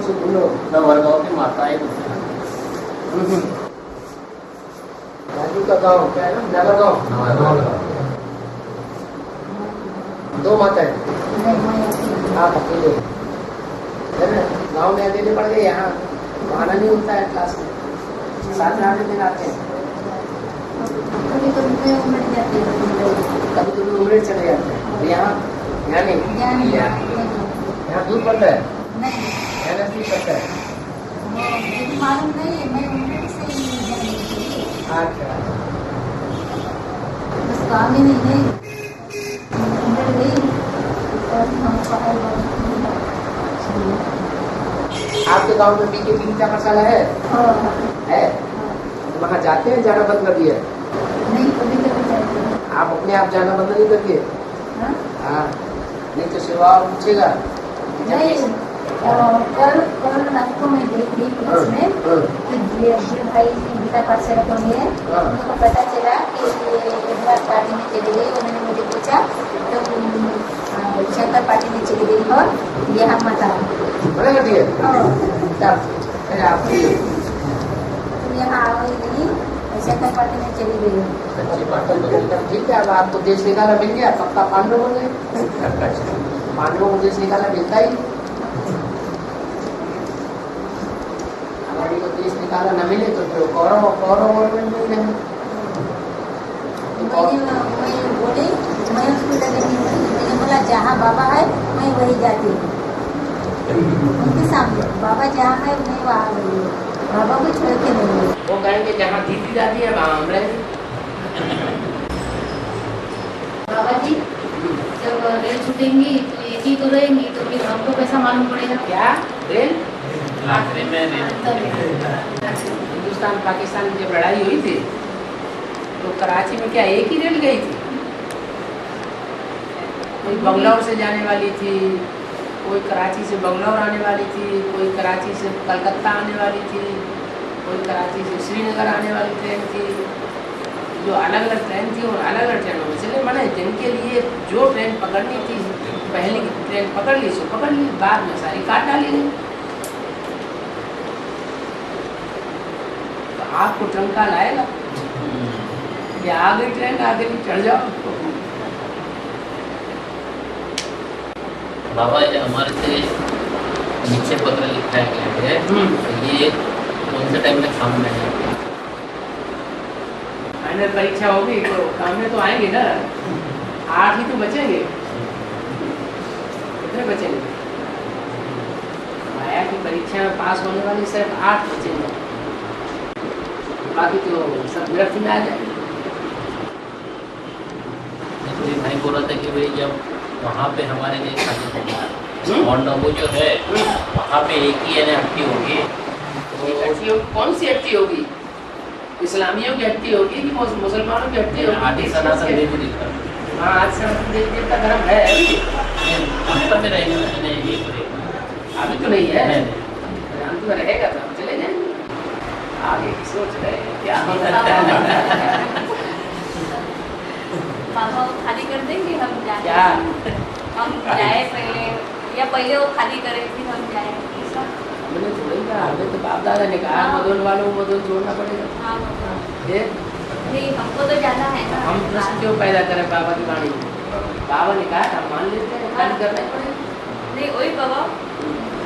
से बोलो नवरगांव की माता है। राजू का गाँव क्या है ना, नवरगांव। दो माता है आप अकेले है ना, गाँव में अकेले पड़ गए। यहाँ आना नहीं होता है क्लास में, साथ में आने दिन आते हैं। कभी कभी उम्र चले जाते हैं। यहाँ नहीं, यहाँ दूर पड़ता है, यहाँ नजदीक पड़ता है। मालूम नहीं, मैं उम्र से ही जाने की। अच्छा बस काम ही नहीं है, उम्र गई और हम पढ़ाई आपके गांव में पीके मीठा मसाला है? है। वहाँ जाते हैं, जाना बंद कर दिया? नहीं, कभी कभी जाते हैं। आप अपने आप जाना बंद नहीं करके? हाँ, नहीं तो सेवा पूछेगा नहीं। कल रात को मैं देखी उसमें भाई गीता पाठ से रखोगे, उनको पता चला कि एक बार पार्टी में चली गई। उन्होंने मुझे पूछा तो शंकर पार्टी में चली गई और यहाँ माता बड़ा कर दिया। आप यहाँ आ गई नहीं, शंकर पार्टी में चली गई। अच्छी बात है, ठीक है। अब आपको देश निकाला मिल गया, पक्का पांडव हो गए। पांडवों को देश निकाला मिलता ही, हमारी को देश निकाला न मिले तो फिर कौरव मिल गए। मैं बोली, मैं उसको मैंने बोला जहाँ बाबा है मैं वही जाती हूँ। उनके सामने बाबा जहाँ है मैं वहाँ गई, बाबा को छोड़ के नहीं गई। वो कहेंगे जहाँ दीदी जाती है वहाँ हम रहेंगे। बाबा जी जब रेल छूटेंगी तो एक ही तो रहेंगी, तो फिर हमको कैसा मालूम पड़ेगा? क्या रेल? आखिरी में हिंदुस्तान पाकिस्तान की जब लड़ाई हुई थी तो कराची में क्या एक ही रेल गई थी? कोई बंगलौर से जाने वाली थी, कोई कराची से बंगलौर आने वाली थी, कोई कराची से कलकत्ता आने वाली थी, कोई कराची से श्रीनगर आने वाली ट्रेन थी। जो अलग अलग ट्रेन थी और अलग अलग ट्रेनों में चले मैंने जिनके लिए जो ट्रेन पकड़नी थी पहले की ट्रेन पकड़ ली, सो पकड़ ली, बाद में सारी काट डाली गई। तो आपको टंका लाएगा कि आ गई ट्रेन, आगे नहीं चढ़ जाओ। बाबा ये हमारे से नीचे पत्र लिखा गया है, तो ये कौन से टाइम में काम में है? फाइनल परीक्षा होगी तो काम में तो आएंगे ना। 8 ही तो बचेंगे, कितने बचेंगे? माया की परीक्षा में पास होने वाली सिर्फ 8 बचेंगे, बाकी तो सब व्यर्थ में आ जाएंगे। भाई बोल रहा था कि भाई जब वहाँ पे हमारे लिए वो जो है वहाँ पे एक ही हट्टी होगी, तो कौन सी हट्टी होगी? इस्लामियों की हट्टी होगी कि मुसलमानों की हट्टी होगी? आदि सनातन देवी दिखा। हाँ, आज सनातन देवी का धर्म है अभी में रहेगा, अभी तो नहीं है, नहीं। अंत में रहेगा तो हम चले जाएंगे। आगे की सोच रहे हैं क्या होता है। बाबा वो खाली कर देंगे, हम जाए? क्या हम जाए पहले या पहले वो खाली करें फिर हम जाए? मैंने थोड़ी कहा, हमें तो बाप दादा ने कहा मदोल वालों को मदोल छोड़ना पड़ेगा। हाँ फिर नहीं, हमको तो जाना है ना। हम प्रश्न क्यों पैदा करें बाबा की वाणी? बाबा ने कहा हम मान लेते हैं, खाली करना ही पड़ेगा। नहीं वही बाबा,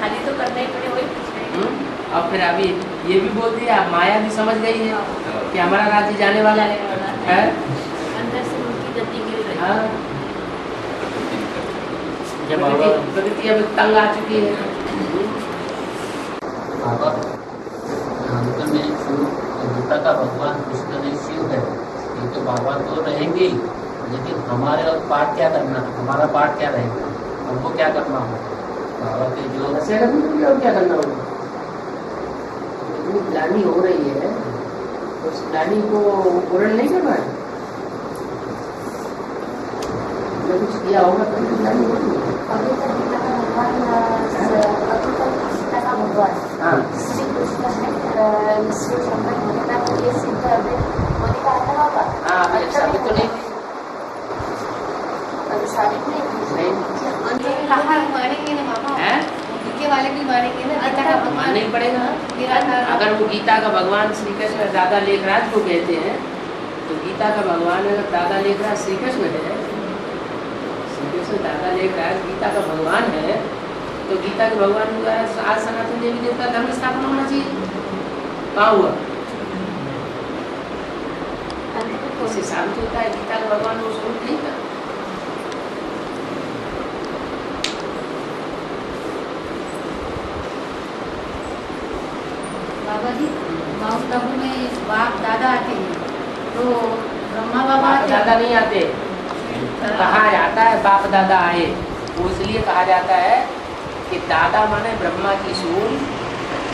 खाली तो करना ही पड़े, वही पूछ रहे हैं। और फिर अभी ये भी बोल दिया, माया भी समझ गई है कि हमारा राज्य जाने वाला है। अंदर से उनकी गति गिर रही है। हाँ, प्रकृति अब तंग आ चुकी है। बाबा अंत में गीता का भगवान कृष्ण ने शिव है, ये तो बाबा तो रहेंगे ही, लेकिन हमारे और पाठ क्या करना, हमारा पाठ क्या रहेगा, हमको क्या करना होगा? बाबा के जो और क्या करना होगा? इतनी प्लानिंग हो रही है, उस प्लानिंग को पूर्ण नहीं करना है। हमने कुछ किया होगा तो प्लानिंग होगी। अभी तक गीता का भगवान हाँ, श्री कृष्ण है, श्री शंकर भगवान ये सिद्ध अभी होने का आता होगा। हाँ, अभी साबित तो नहीं अभी साबित नहीं। नहीं कहाँ मानेंगे ना बाबा? है? जीके वाले भी मानेंगे ना, गीता का नहीं पड़ेगा। अगर वो गीता का भगवान श्री कृष्ण दादा लेखराज को कहते हैं, तो गीता का भगवान अगर दादा लेखराज श्री कृष्ण है, श्री कृष्ण दादा लेखराज गीता का भगवान है, तो गीता के भगवान के द्वारा आज सनातन देवी देवता धर्म स्थापना होना चाहिए। कहाँ हुआ? इससे साबित होता है गीता का भगवान वो स्वरूप नहीं था। बाबा जी, माउंट आबू में बाप दादा आते हैं, तो ब्रह्मा बाबा बाप दादा नहीं आते, कहा जाता है बाप दादा आए। वो इसलिए कहा जाता है कि दादा माने ब्रह्मा की सूल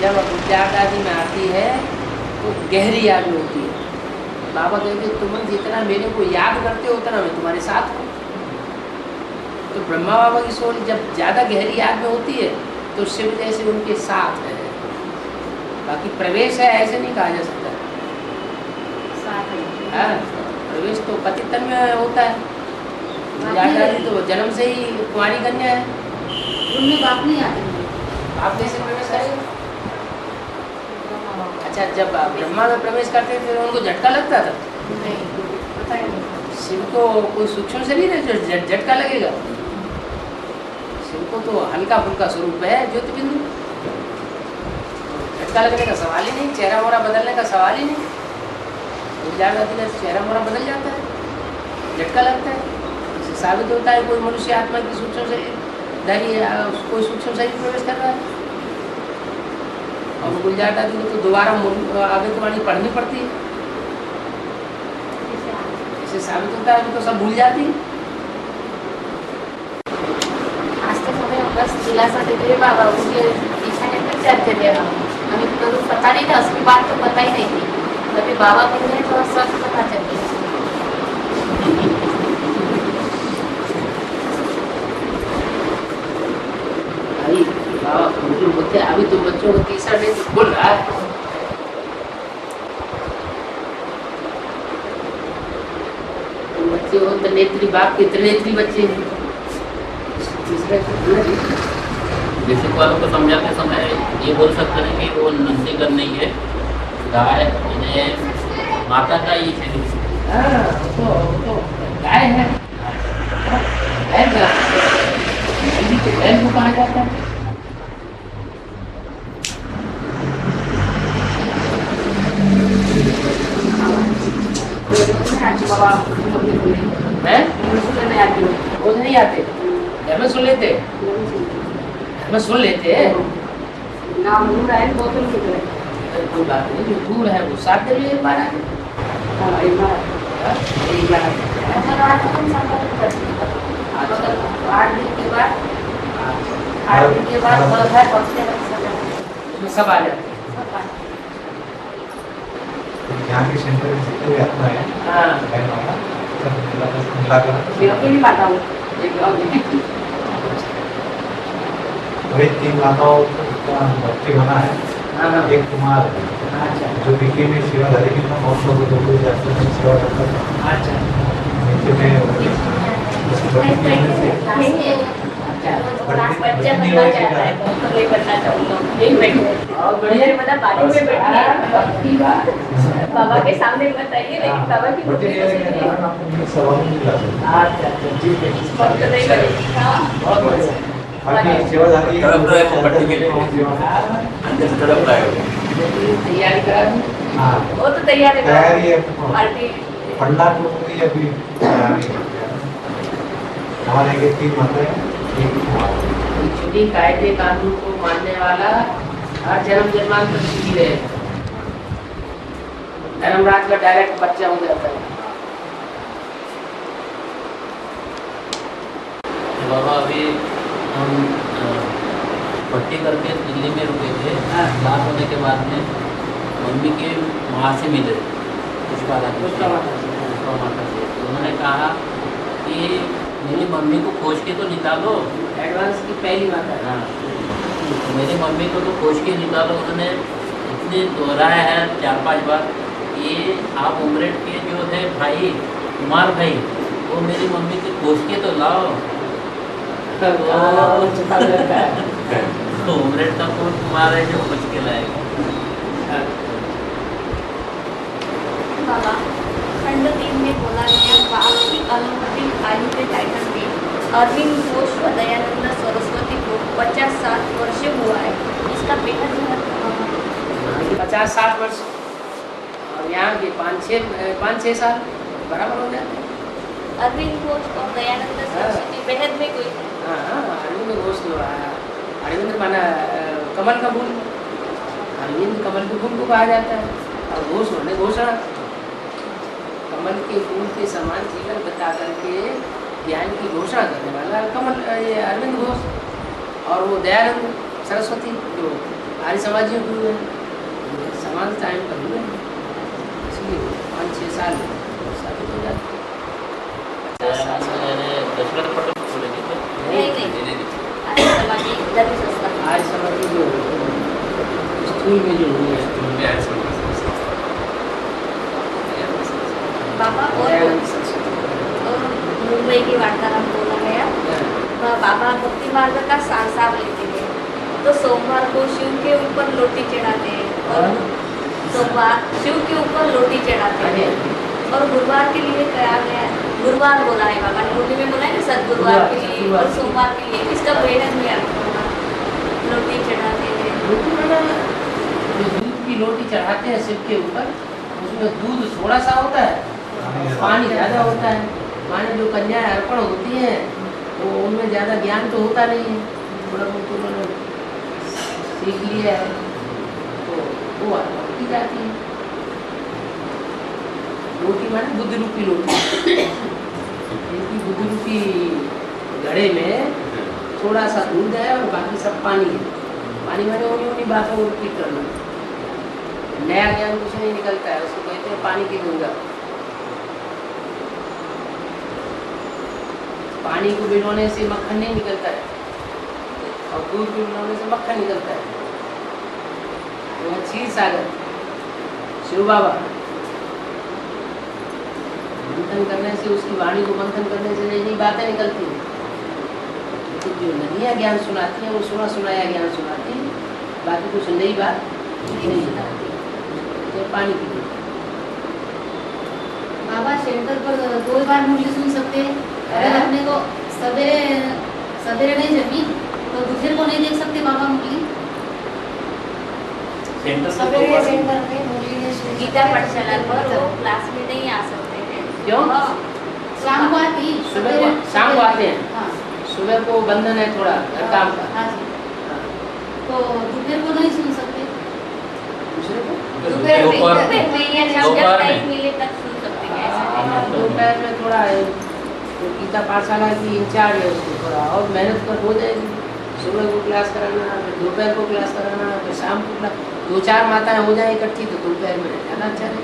जब गुजरात आदि में आती है तो गहरी याद में होती है। बाबा कहते तुम जितना मेरे को याद करते हो उतना मैं तुम्हारे साथ हूँ। तो ब्रह्मा बाबा की सोल जब ज़्यादा गहरी याद में होती है तो शिव जैसे उनके साथ है। बाकी प्रवेश है ऐसे नहीं कहा जा सकता। हाँ, प्रवेश तो पति तन में होता है। गुजरात तो जन्म से ही कुंवारी कन्या है, उनमें बाप नहीं आते। आप कैसे प्रवेश करेंगे? अच्छा, जब ब्रह्मा में प्रवेश करते थे तो उनको झटका लगता था? नहीं, पता ही नहीं। शिव को कोई सूक्ष्म शरीर है जो झटका लगेगा? शिव को तो हल्का फुल्का स्वरूप है ज्योतिबिंदु, झटका लगने का सवाल ही नहीं, चेहरा मोहरा बदलने का सवाल ही नहीं। चेहरा मोहरा बदल जाता है, झटका लगता है। इससे साबित होता है कोई मनुष्य आत्मा की सूक्ष्म शरीर धारी कोई सूक्ष्म शरीर प्रवेश कर रहा है। और गुलजार दादी को तो दोबारा आगे की वाणी पढ़नी पड़ती है। इससे साबित होता है कि तो सब भूल जाती है। आज तक हमें बस दिलासा देते बाबा उनके दिखाने पर चलते थे हम, हमें तो पता नहीं था, उसकी बात तो पता ही नहीं थी। तभी बाबा मिल गए तो सब पता चल गया। अभी तो बच्चों को तीसरा नहीं तो बोल रहा है। बच्चे हो तो नेत्री बाप के त्रिनेत्री बच्चे हैं। बेसिक वालों को समझाते समय ये बोल सकते हैं कि वो नंसीकरण नहीं है, गाय इन्हें माता का ही शरीर। तो गाय है, बैल को कहा जाता है। वो नहीं आते, घर में सुन लेते, घर में सुन लेते। नाम दूर आए बोतल की तरह। कोई बात नहीं, जो दूर है वो 7 दिन में एक बार आए। हाँ, एक बार रात को हम संपर्क करते हैं। 8 दिन के बाद 8 दिन के बाद उसमें सब आ जाते हैं। यहाँ के सेंटर में जितने भी आत्मा है, हाँ, मिलाकर नहीं पाता हूँ। वही 3 माताओं का भक्ति बना है। हाँ, एक कुमार है अच्छा जो विकी में सेवाधारी की बहुत लोग जो जाते हैं सेवा करता है। अच्छा नीचे में बच्चा बनना चाहता है, तो नहीं बनना चाहूँगा। एक मिनट और बढ़िया मतलब बाजू में बैठी है, बाबा के सामने बताइए, लेकिन बाबा की बुद्धि तो सुनिए। सवाल नहीं ला सकते। अच्छा ठीक है, स्पष्ट नहीं बनेगी। हाँ, बहुत बढ़िया। बाकी सेवाधारी तैयारी करा दी। हाँ, वो तो तैयार है। तैयारी है। पार्टी फंडा को भी अभी तैयारी है। हमारे ये 3 माता है, एक कुमार है। छुट्टी कायदे कानून को मानने वाला हर जन्म जन्मांतर सुखी रहे। धर्मराज का डायरेक्ट बच्चा हो जाता है। बाबा अभी हम पट्टी करके दिल्ली में रुके थे। हाँ। रात होने के बाद में मम्मी के माँ से मिले, पुष्पा माता से। तो उन्होंने कहा कि मेरी मम्मी को खोज के तो निकालो। एडवांस की पहली बात है। हाँ, तो मेरी मम्मी को तो खोज के निकालो। उन्होंने इतने दोहराया है 4-5 बार कि आप उमरेड के जो है भाई कुमार भाई, वो मेरी मम्मी को खोज के तो लाओ। तो उमरेट का कोट तुम्हारे जो मुश्किल आएगा। बाबा खंड 3 में बोला गया बाप की अलौकिक आयु के टाइटल में अरविंद घोष व दयानंद सरस्वती को 50-60 वर्ष हुआ है। इसका बेहद महत्व 50-60 वर्ष और यहाँ के 5-6 साल बराबर हो जाते हैं। अरविंद घोष और दयानंद सरस्वती बेहद में कोई हाँ अरविंद घोष जो आया, अरविंद माना कमल का फूल, अरविंद कमल के फूल को कहा जाता है और घोष होने घोषणा, कमल के फूल के समान जीवन बता करके ज्ञान की घोषणा करने वाला कमल ये अरविंद घोष, और वो दयानंद सरस्वती जो आर्य समाजियों के हुए समान टाइम पर हुए, इसलिए 5-6 साल साबित हो जाते। दशरथ पटेल बोलेंगे तो नहीं आर्य समाजी धर्म संस्था आर्य समाजी जो स्कूल में जो हुए हैं बाबा और मुंबई की वार्तालाप बोला गया। बाबा भक्ति मार्ग का सार लेते हैं तो सोमवार को शिव के ऊपर लोटी चढ़ाते हैं और सोमवार शिव के ऊपर लोटी चढ़ाते हैं और गुरुवार के लिए कहा गया, गुरुवार बोला है बाबा ने लोटी में बोला है ना, सदगुरुवार के लिए और सोमवार के लिए इसका बेहद में अर्थ होगा। लोटी चढ़ाते हैं, दूध की लोटी चढ़ाते हैं शिव के ऊपर, उसमें दूध थोड़ा सा होता है, पानी ज़्यादा होता है। माने जो कन्याएं अर्पण होती हैं वो उनमें ज़्यादा ज्ञान तो होता नहीं है, थोड़ा बहुत उन्होंने सीख लिया है तो वो अर्पण की जाती है। रोटी माने बुद्ध रूपी लोटी, इनकी बुद्ध रूपी घड़े में थोड़ा सा दूध है और बाकी सब पानी है। पानी माने उन्हीं बातों को रिपीट करना, नया ज्ञान कुछ नहीं निकलता है, उसको कहते हैं पानी की गंगा। पानी को भिगोने से मक्खन नहीं निकलता है और दूध को भिगोने से मक्खन निकलता है। वो क्षीर सागर शिव बाबा मंथन करने से, उसकी वाणी को मंथन करने से नई नई बातें निकलती हैं। तो जो नदियाँ ज्ञान सुनाती हैं वो सुना सुनाया ज्ञान सुनाती हैं, बाकी कुछ नई बात नहीं सुनाती। तो पानी पी बाबा शेल्टर पर 2 बार मुरली सुन सकते हैं। अगर अपने को सवेरे नहीं जमी तो दूसरे को नहीं देख सकते बाबा मुरली। सेंटर से सवेरे सेंटर में मुरली नहीं सुन गीता पाठशाला पर वो क्लास में नहीं आ सकते हैं। क्यों? शाम को आती, शाम को आते हैं। हाँ सुबह को बंधन है थोड़ा घर काम का। हाँ जी, तो दोपहर को नहीं सुन सकते। दूसरे को दोपहर में या जब टाइम मिले तब सुन सकते हैं ऐसा नहीं। दोपहर में थोड़ा है, तो गीता पाठशाला की इंचार्ज है, उसको थोड़ा और मेहनत कर हो जाएगी। सुबह को क्लास कराना, फिर दोपहर को क्लास कराना, फिर शाम को क्लास, 2-4 माताएं हो जाए इकट्ठी तो दोपहर में जाना अच्छा है।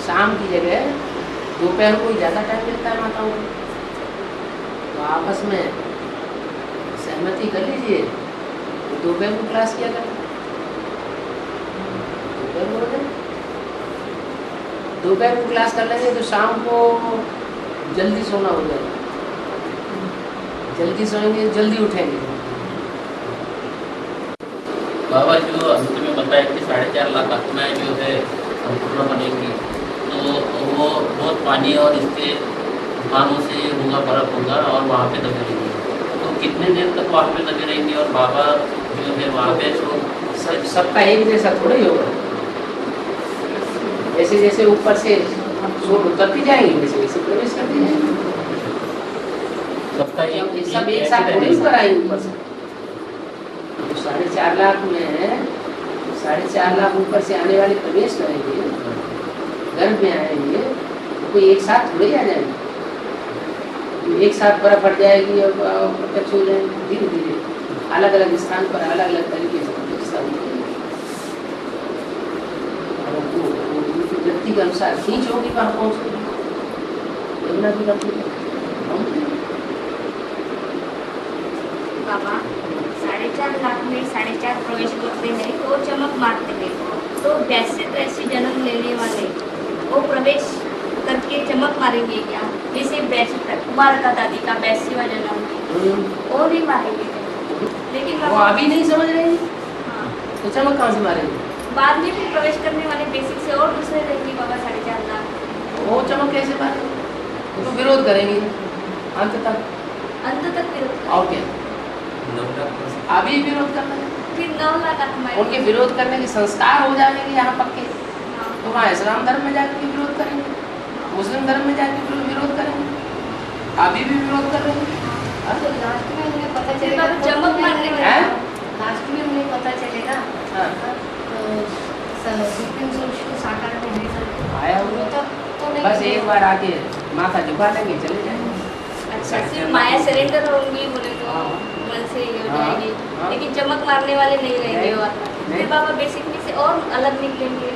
शाम की जगह दोपहर को ही ज़्यादा टाइम मिलता है माताओं को, तो आपस में सहमति कर लीजिए तो दोपहर को क्लास किया करें। दोपहर को क्लास कर लेंगे तो शाम को जल्दी सोना हो जाएगा, जल्दी सोएंगे जल्दी उठेंगे। बाबा जो अंत में बताया कि 4.5 लाख आत्माएं जो है संपूर्ण बनेंगी, तो वो बहुत पानी और इसके तूफानों से होगा, बर्फ होगा और वहाँ पे दबे रहेंगे। तो कितने देर तक वहाँ पे दबे रहेंगे और बाबा जो है वहाँ पे सबका एक जैसा थोड़ा ही होगा। जैसे जैसे ऊपर से सोल उतरती जाएंगी वैसे वैसे प्रवेश करती जाएंगी। सबका सब एक साथ थोड़ी ऊपर आएंगे ऊपर से। तो 4.5 लाख में 4.5 लाख ऊपर से आने वाले प्रवेश करेंगे, गर्भ में आएंगे, तो कोई एक साथ थोड़े आ जाएंगे। एक साथ बर्फ हट जाएगी और प्रत्यक्ष हो जाएंगे। धीरे धीरे अलग अलग स्थान पर अलग अलग तरीके से व्यक्ति के अनुसार खींच होगी वहाँ पहुँचेगी। बाबा 4.5 लाख में 4.5 प्रवेश करते हैं तो चमक मारते हैं, तो 82 जन्म लेने वाले वो प्रवेश करके चमक मारेंगे क्या? जैसे कुमार का दादी का 82वां जन्म वो नहीं मारेंगे, लेकिन वो बाबा अभी नहीं समझ रहे हैं हाँ, तो चमक कहाँ से मारेंगे? बाद में भी प्रवेश करने वाले बेसिक से और दूसरे रहेंगे बाबा 4.5 लाख। वो चमक कैसे मारेंगे? वो तो विरोध करेंगे अंत तक। अंत तक विरोध और करेंगे। क्या अभी विरोध करना है? फिर 9 लाख हमारे उनके विरोध करने के संस्कार हो जाएंगे यहाँ पक्के, हाँ, तो वहाँ इस्लाम धर्म में जाकर के विरोध करेंगे, मुस्लिम धर्म में जाकर विरोध करेंगे, अभी भी विरोध कर रहे हैं। तो लास्ट में उन्हें पता फिर चलेगा बाबा चमक मारने वाले हैं? लास्ट में उन्हें पता चलेगा हाँ। तो विपिन जोशी को साकार में नहीं सकते आया हुआ तो नहीं बस एक बार आके माथा झुका लेंगे चले जाएंगे। अच्छा सिर्फ माया सरेंडर होंगी बोले तो हाँ। मन से ये हो हाँ, जाएगी, हाँ। लेकिन चमक मारने वाले नहीं रहेंगे नहीं, और नहीं। फिर बाबा बेसिक में से और अलग निकलेंगे।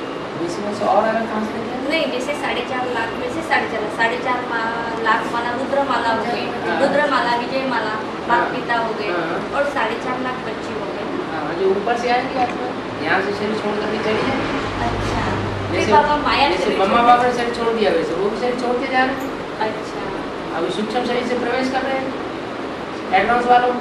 इसमें से और अलग कहाँ से निकलेंगे? नहीं जैसे 4.5 लाख में से 4.5 लाख माला रुद्र माला हो गई, हाँ। रुद्र माला विजय माला माता पिता हो गए हाँ। और 4.5 लाख बच्चे हो गए ना। हाँ, जो ऊपर से आएंगे आत्मा यहाँ से शरीर छोड़ करके चली जाएंगे। अच्छा फिर जैसे बाबा माया जैसे शरीर मम्मा छोड़- पापा ने शरीर छोड़ दिया वैसे वो भी शरीर छोड़ के जा रहे हैं। अच्छा अभी सूक्ष्म शरीर से प्रवेश कर रहे हैं एडवांस वालों,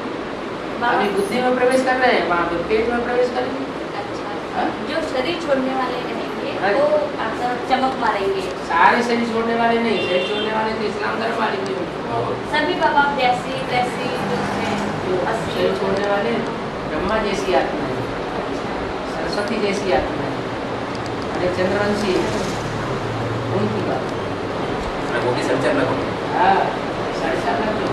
बाबा अभी बुद्धि में प्रवेश कर रहे हैं, वहाँ पे पेट में प्रवेश करेंगे। अच्छा हाँ? जो शरीर छोड़ने वाले रहेंगे हाँ। वो आपका चमक मारेंगे। सारे शरीर छोड़ने वाले नहीं, शरीर छोड़ने वाले तो इस्लाम धर्म वाले भी होंगे। सभी बाबा 82 83 जो है 80 शरीर छोड़ने वाले ब्रह्मा जैसी आत्मा है, सरस्वती जैसी आत्मा है, अरे चंद्रवंशी उनकी बात। वो भी संचर लगा हाँ 4.5 लाख जो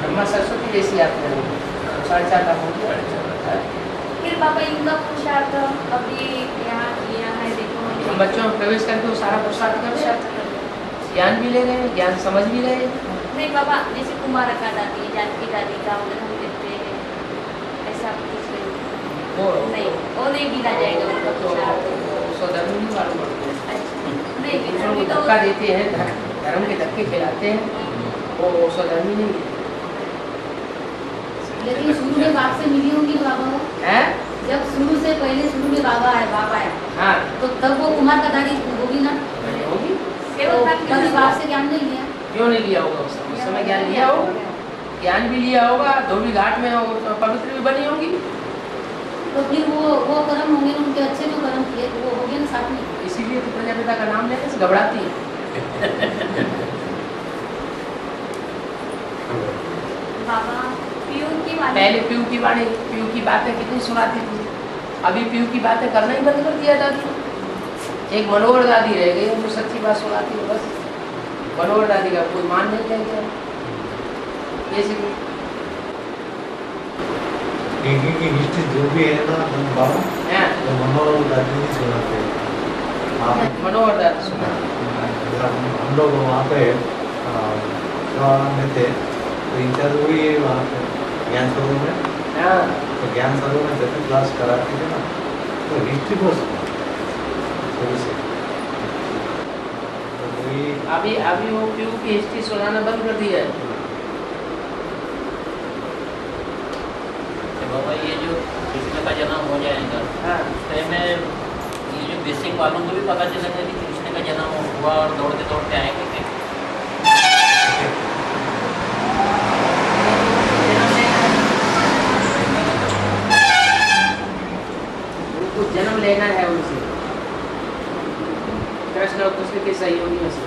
ब्रह्मा सरस्वती जैसी आत्मा है 4.5 लाख हो गया। फिर बाबा इनका पुरुषार्थ अभी यहाँ किया है देखो हम बच्चों में प्रवेश करके वो सारा पुरुषार्थ कर रहे हैं, ज्ञान भी ले रहे हैं, ज्ञान समझ भी रहे हैं। नहीं बाबा जैसे कुमार का दादी जानकी दादी का उदाहरण देते हैं ऐसा कुछ नहीं वो नहीं गिना जाएगा उनका पुरुषार्थ। स्वधर्म नहीं मालूम पड़ते हैं, अच्छा नहीं दूसरों को अभी तो धक्का देते हैं, धर्म के धक्के खिलाते हैं, वो स्वधर्मी नहीं है। लेकिन शुरू में बाप से मिली होंगी बाबा वो हैं? जब शुरू से पहले शुरू में बाबा आया हाँ तो तब वो कुमार का दादी होगी ना नहीं होगी, केवल तो बात कभी बाप से ज्ञान नहीं लिया क्यों नहीं लिया होगा? उस समय ज्ञान लिया होगा, ज्ञान भी लिया होगा, धोबी घाट में हो तो पवित्र भी बनी होगी। तो फिर वो कर्म होंगे ना, उनके अच्छे जो कर्म किए तो वो हो गए ना साथ में। इसीलिए तो प्रजापिता का नाम लेने से घबराती है। बाबा पीयू की वाणी पहले पीयू की वाणी, पीयू की बातें कितनी सुनाती थी, अभी पीयू की बातें करना ही बंद कर दिया दादी। एक मनोहर दादी रह गई जो सच्ची बात सुनाती है बस। मनोहर दादी का कोई मान नहीं रह गया। जैसे की हिस्ट्री जो भी है ना बाबा हैं, तो मनोहर दादी ही सुनाते हैं। आप मनोहर दादी सुना हम लोग वहाँ पे में थे तो इंचार्ज हुई है वहाँ पे ज्ञान सरोवर में, हाँ तो ज्ञान सरोवर में जब भी क्लास कराती थे ना तो हिस्ट्री को सुना शुरू से। तो वही अभी वो पीयू की हिस्ट्री सुनाना बंद कर दिया है। तो बाबा ये जो कृष्ण का जन्म हो जाएगा हाँ उस टाइम में ये जो बेसिक वालों को भी पता चलेगा कि कृष्ण का जन्म हुआ और दौड़ते दौड़ते आएंगे कि उनको जन्म लेना है उनसे, कृष्ण और कृष्ण के सहयोगियों से।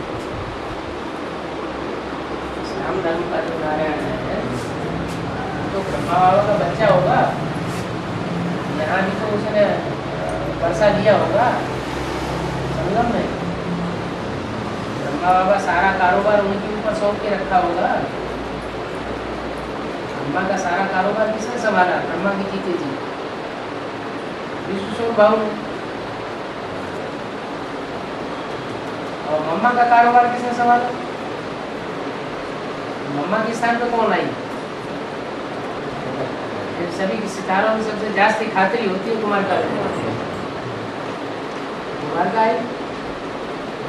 इस्लाम धर्म का जो नारायण है तो ब्रह्मा बाबा का बच्चा होगा, यहाँ भी तो उसने वर्षा लिया होगा संगम में। ब्रह्मा बाबा सारा कारोबार उनके ऊपर सौंप के रखा होगा। ब्रह्मा का सारा कारोबार किसने संभाला? ब्रह्मा की जीते जी विश्व भाव ने। और मम्मा का कारोबार किसने संभाला? मम्मा के स्थान पे कौन आई? इन सभी की सितारों में सबसे जास्ती खातिरी होती है कुमार का। कुमार का है,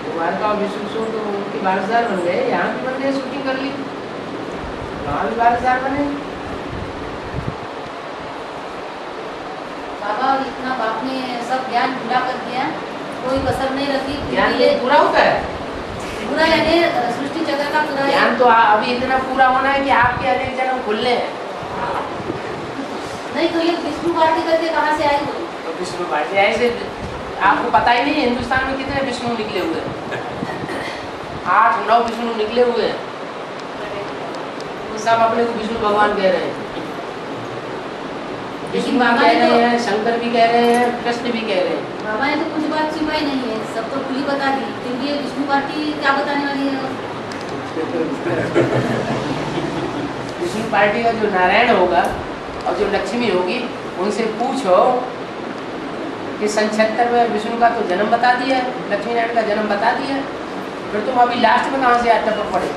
कुमार का और विश्व तो उनके वारसदार बन गए। यहाँ भी बन गए, शूटिंग कर ली, वहाँ भी वारसदार बने। बाबा इतना बाप ने सब ज्ञान भुला कर दिया, कोई कसर नहीं रखी। ज्ञान ये पूरा होता है। पूरा यानी सृष्टि चक्र का पूरा ज्ञान तो अभी इतना पूरा होना है कि आपके अनेक जन्म खुलने हैं। नहीं तो ये विष्णु भारती करके कहाँ से आई वो? तो विष्णु भारती ऐसे आपको पता ही नहीं है हिंदुस्तान में कितने विष्णु निकले हुए हैं? 8-9 विष्णु निकले हुए हैं। वो सब अपने को विष्णु भगवान कह रहे हैं। विष्णु भी बाबा कह ने रहे तो- हैं, शंकर भी कह रहे हैं, कृष्ण भी कह रहे हैं। बाबा ने तो कुछ बात छिपाई नहीं है, सब तो खुली बता दी। क्योंकि ये विष्णु भारती क्या बताने वाली है? विष्णु पार्टी का जो नारायण होगा और जो लक्ष्मी होगी उनसे पूछो कि सन 76 में विष्णु का तो जन्म बता दिया है, लक्ष्मी नारायण का जन्म बता दिया है, फिर तुम अभी लास्ट में कहाँ से टपक पड़े?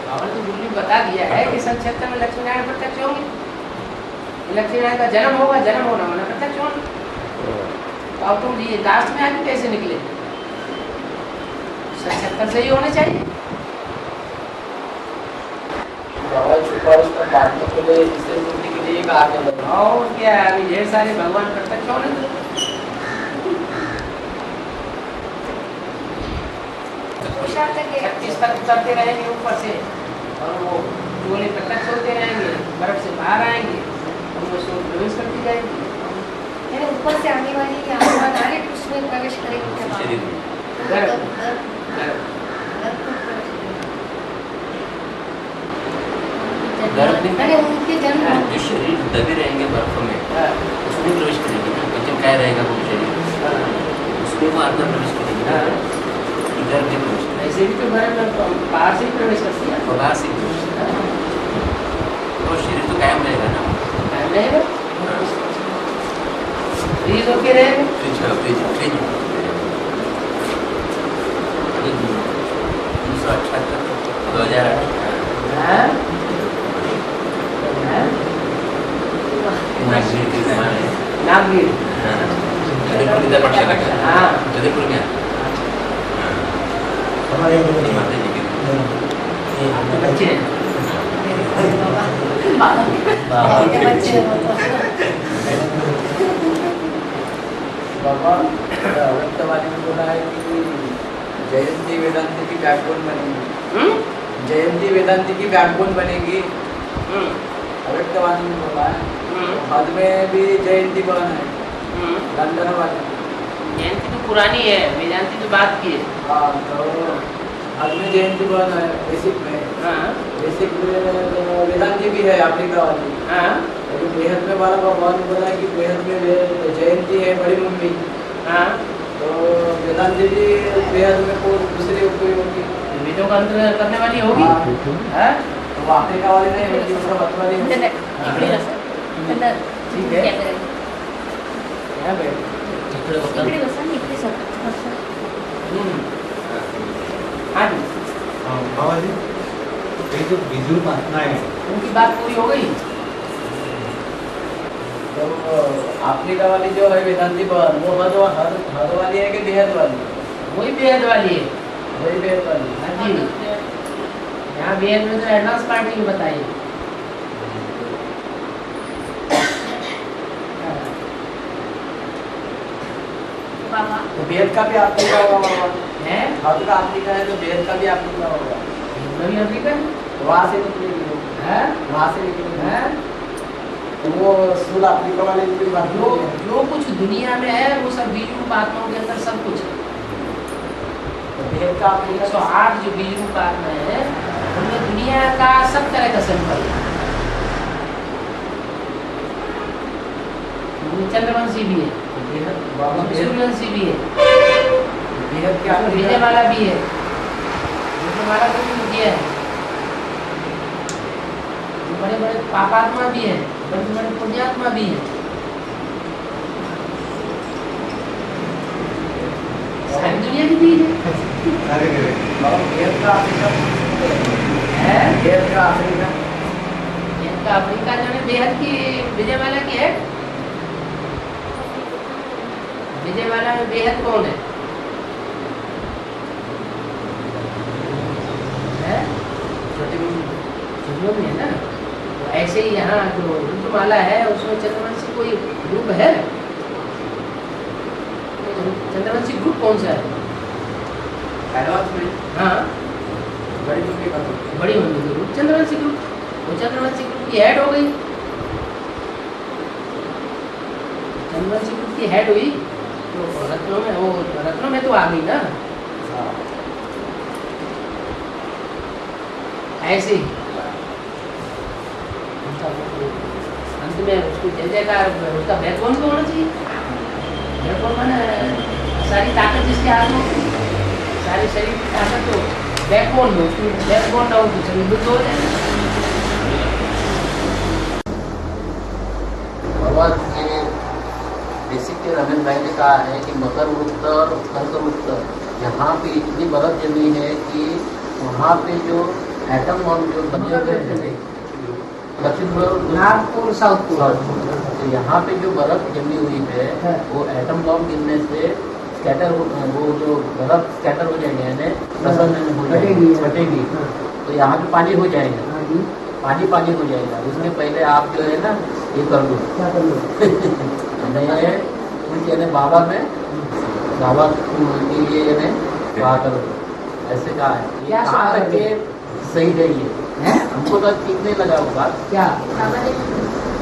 बाबा ने तो बिल्कुल बता दिया है कि सन 76 में लक्ष्मी नारायण प्रत्यक्ष होंगे। लक्ष्मी नारायण का जन्म होगा, जन्म होना माना प्रत्यक्ष होना। तो अब तुम ये लास्ट में आगे कैसे निकले? सन 76 से ही होने चाहिए। बाबा छुपा उसका बांटने के लिए इससे मुक्ति के लिए कहा गया है। और क्या है, अभी ढेर सारे भगवान प्रत्यक्ष होने दो। 36 तक उतरते रहेंगे ऊपर से और वो गोले प्रत्यक्ष होते रहेंगे, बर्फ से बाहर आएंगे और वो सूर्य प्रवेश करती जाएंगी। यानी ऊपर से आने वाली आत्मा डायरेक्ट उसमें प्रवेश करेगी क्या बाबा? शरीर गर्भ गर्भ गर्भ में प्रवेश करेगी। गर्भ में यानी उनके जन्म जो शरीर दबे रहेंगे बर्फ में उसमें प्रवेश करेंगे ना, जब क्या रहेगा वो शरीर उसमें वो अंदर प्रवेश करेगी ना, गर्भ में प्रवेश करेगी ऐसे भी तो गर्भ में बाहर से ही प्रवेश करती है। और बाहर से प्रवेश करेगी। और शरीर तो कायम रहेगा ना, टाइम रहेगा, फ्रीज होके रहेगा। फ्रिज 2008 हाँ? हाँ? नागवीर के जमाने में। नागवीर। जयपुर किधर पड़ चला गया? हाँ। जयपुर क्या? हमारे यहाँ ये माता जी के आपके बच्चे हैं। के बच्चे हैं वो तो। बाबा अवंतवादी ने बोला है कि जयंती वेदांती की बैकबोन बनेगी। जयंती वेदांती की बैकबोन बनेगी। अवंतवादी ने बोला है। बाद में भी जयंती बना है लंदन वाले। जयंती तो पुरानी है, वेदांती तो बात की है। हाँ तो बाद में जयंती बना है बेसिक में। हाँ बेसिक में वेदांती भी है अफ्रीका वाली। हाँ लेकिन बेहद में वाला भगवान ने बोला कि बेहद में जयंती है बड़ी मम्मी। हाँ। तो वेदांती जी बेहद में को दूसरी कोई होगी। वेदों का अंत करने वाली होगी। हाँ। हाँ? तो वो अफ्रीका वाली नहीं होगी, उसका मतवाली होगी। ठीक है। यहाँ बैठ। इकडे बसा ना, इकडे सर. हाँ जी, बाबा जी ये जो बिजू महात्मा है उनकी बात पूरी हो गई। तो अफ्रीका वाली जो है वेदांती भवन वो हद वाली है कि बेहद वाली? वही बेहद वाली है। वही बेहद वाली। हाँ जी, यहाँ बेहद में तो एडवांस पार्टी की बताइए। बाबा तो बेहद का भी अफ्रीका होगा बाबा। है हद का अफ्रीका है तो बेहद का भी अफ्रीका होगा। नवी अफ्रीका तो वहाँ से निकलेगी वो। है वहाँ से निकलेगी। है तो वो सूल अफ्रीका वाले की बात जो जो कुछ दुनिया में है वो सब बीज रूप आत्माओं के अंदर सब कुछ है। तो बेहद का अफ्रीका 108 जो बीज रूप आत्मा है उनमें दुनिया का सब तरह का सैंपल है। उनमें चंद्रवंशी भी है, बेहद बाबा उसमें बेहद सूर्यवंशी भी है, बेहद के उसमें विजय अफ्रीका वाला भी है, विजय वाला को भी दिया है। जो बड़े बड़े पापात्मा भी है, बड़े बड़े पुण्यात्मा भी है। सारी दुनिया की बीज है। अरे बाबा बेहद का अफ्रीका है बेहद का अफ्रीका इनका अफ्रीका जो है बेहद की विजय वाला की है। विजय वाला में बेहद कौन है? छोटी चंद्रमा में है ना। तो ऐसे ही यहाँ जो रुद्रमाला है उसमें चंद्रवंशी कोई ग्रुप है? चंद्रवंशी ग्रुप कौन सा है? एडवांस में हाँ बड़ी चुकी का बड़ी होनी थी चंद्रवंशी ग्रुप, वो चंद्रवंशी ग्रुप की हेड हो गई, चंद्रवंशी ग्रुप की हेड हुई तो रत्नों में, वो रत्नों में तो आ गई ना ऐसे ही। अंत में उसको जय जयकार, उसका बैकबोन तो होना चाहिए, बैकबोन माने सारी ताकत जिसके हाथ में होती है, सारी शरीर की ताकत तो बैकबोन में, उसकी बैकबोन ना हो तो शरीर बुद्ध हो जाए। भगवान ये बेसिकली रमेश भाई ने कहा है कि मकर वृत्त और कर्क वृत्त यहाँ पे इतनी बर्फ जमी है कि वहाँ पे जो एटम बम जो बने हुए हैं दक्षिण नॉर्थ पोल साउथ पोल, तो यहाँ पे जो बर्फ जमी हुई है वो एटम बम गिरने से स्कैटर, वो जो बर्फ स्कैटर हो जाएंगे यानी प्रसन्न हो जाएगी, फटेगी, तो यहाँ पे पानी हो जाएगा, पानी पानी हो जाएगा। उसके पहले आप जो है ना ये कर लो, क्या कर लो कुछ यानी बाबा में बाबा के लिए यानी कहा करो, ऐसे कहा है। क्या कहा कहा के सही नहीं है, हमको तो ठीक नहीं लगा वो बात। क्या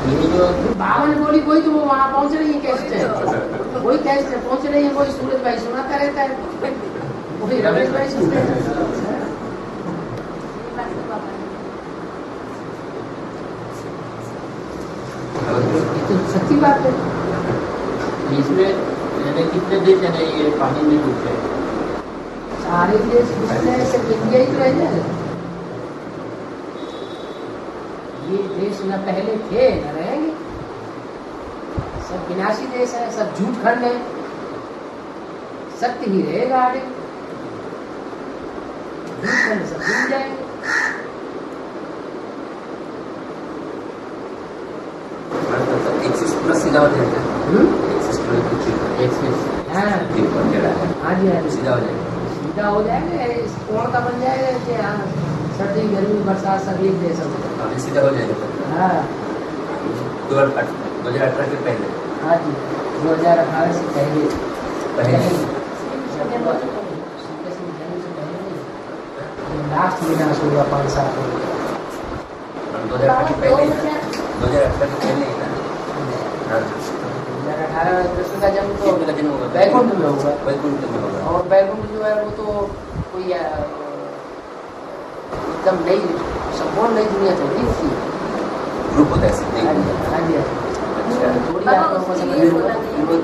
ये जो बाबा ने बोली कोई तो वो वहाँ पहुँच रही है कैसे, वही कैसे पहुँच रही है, कोई सूरज भाई सुनाता रहता है, वही रमेश भाई सुनते हैं। ये तो सच्ची बात है। इसमें यानी कितने देश यानी ये पानी में डूबे, सारे देश डूबने से इंडिया ही तो रह जाएगा। ये देश न पहले थे न रहेंगे, सब विनाशी देश है, सब झूठ खंड है, सत्य ही रहेगा आगे, झूठ खंड सब डूब जाएंगे। एक्सिस पूरा सीधा हो जाएगा, एक्सिस पूरा एक्सिस हाँ ऊपर टेढ़ा है, हाँ जी हाँ जी। सीधा हो जाएगा। सीधा हो जाएगा, इस कोण का बन जाएगा कि हाँ सर्दी गर्मी बरसात सब एक जैसा हो जाएगा। अभी सीधा हो जाएगा। हाँ 2018 के पहले हाँ जी 2018 से पहले लास्ट महीना होगा 5 साल हो गए। 2018 के पहले 2018 के पहले ही ना। हाँ 2018 में कृष्ण का जन्म तो कितने का जन्म होगा? बैकुंठ में होगा, बैकुंठ में होगा। और बैकुंठ जो है वो तो कोई एकदम नई संपूर्ण नई दुनिया थोड़ी उसकी। ग्रुप होता है नहीं? हाँ जी हाँ जी अच्छा थोड़ी बाबा आपको उसके समझ लिए में बोला होगा। नहीं।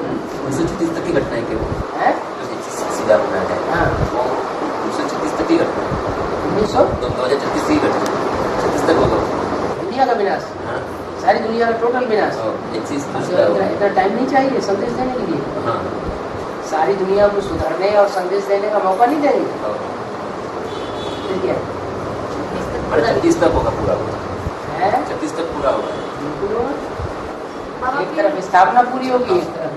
1936 तक की घटना है केवल, है सीधा होना है हाँ वो 1936 तक की घटना है। 1900 2036 की घटना है, 36 तक होगा। दुनिया का विनाश, हाँ सारी दुनिया का टोटल विनाश। एक चीज इतना दूसरा होगा। इतना टाइम नहीं चाहिए संदेश देने के लिए, हाँ सारी दुनिया को सुधारने और संदेश देने का मौका नहीं देंगे। ठीक है 36 तक होगा पूरा, है 36 तक पूरा होगा। बिल्कुल होगा। बाबा एक तरफ स्थापना पूरी होगी, एक तरफ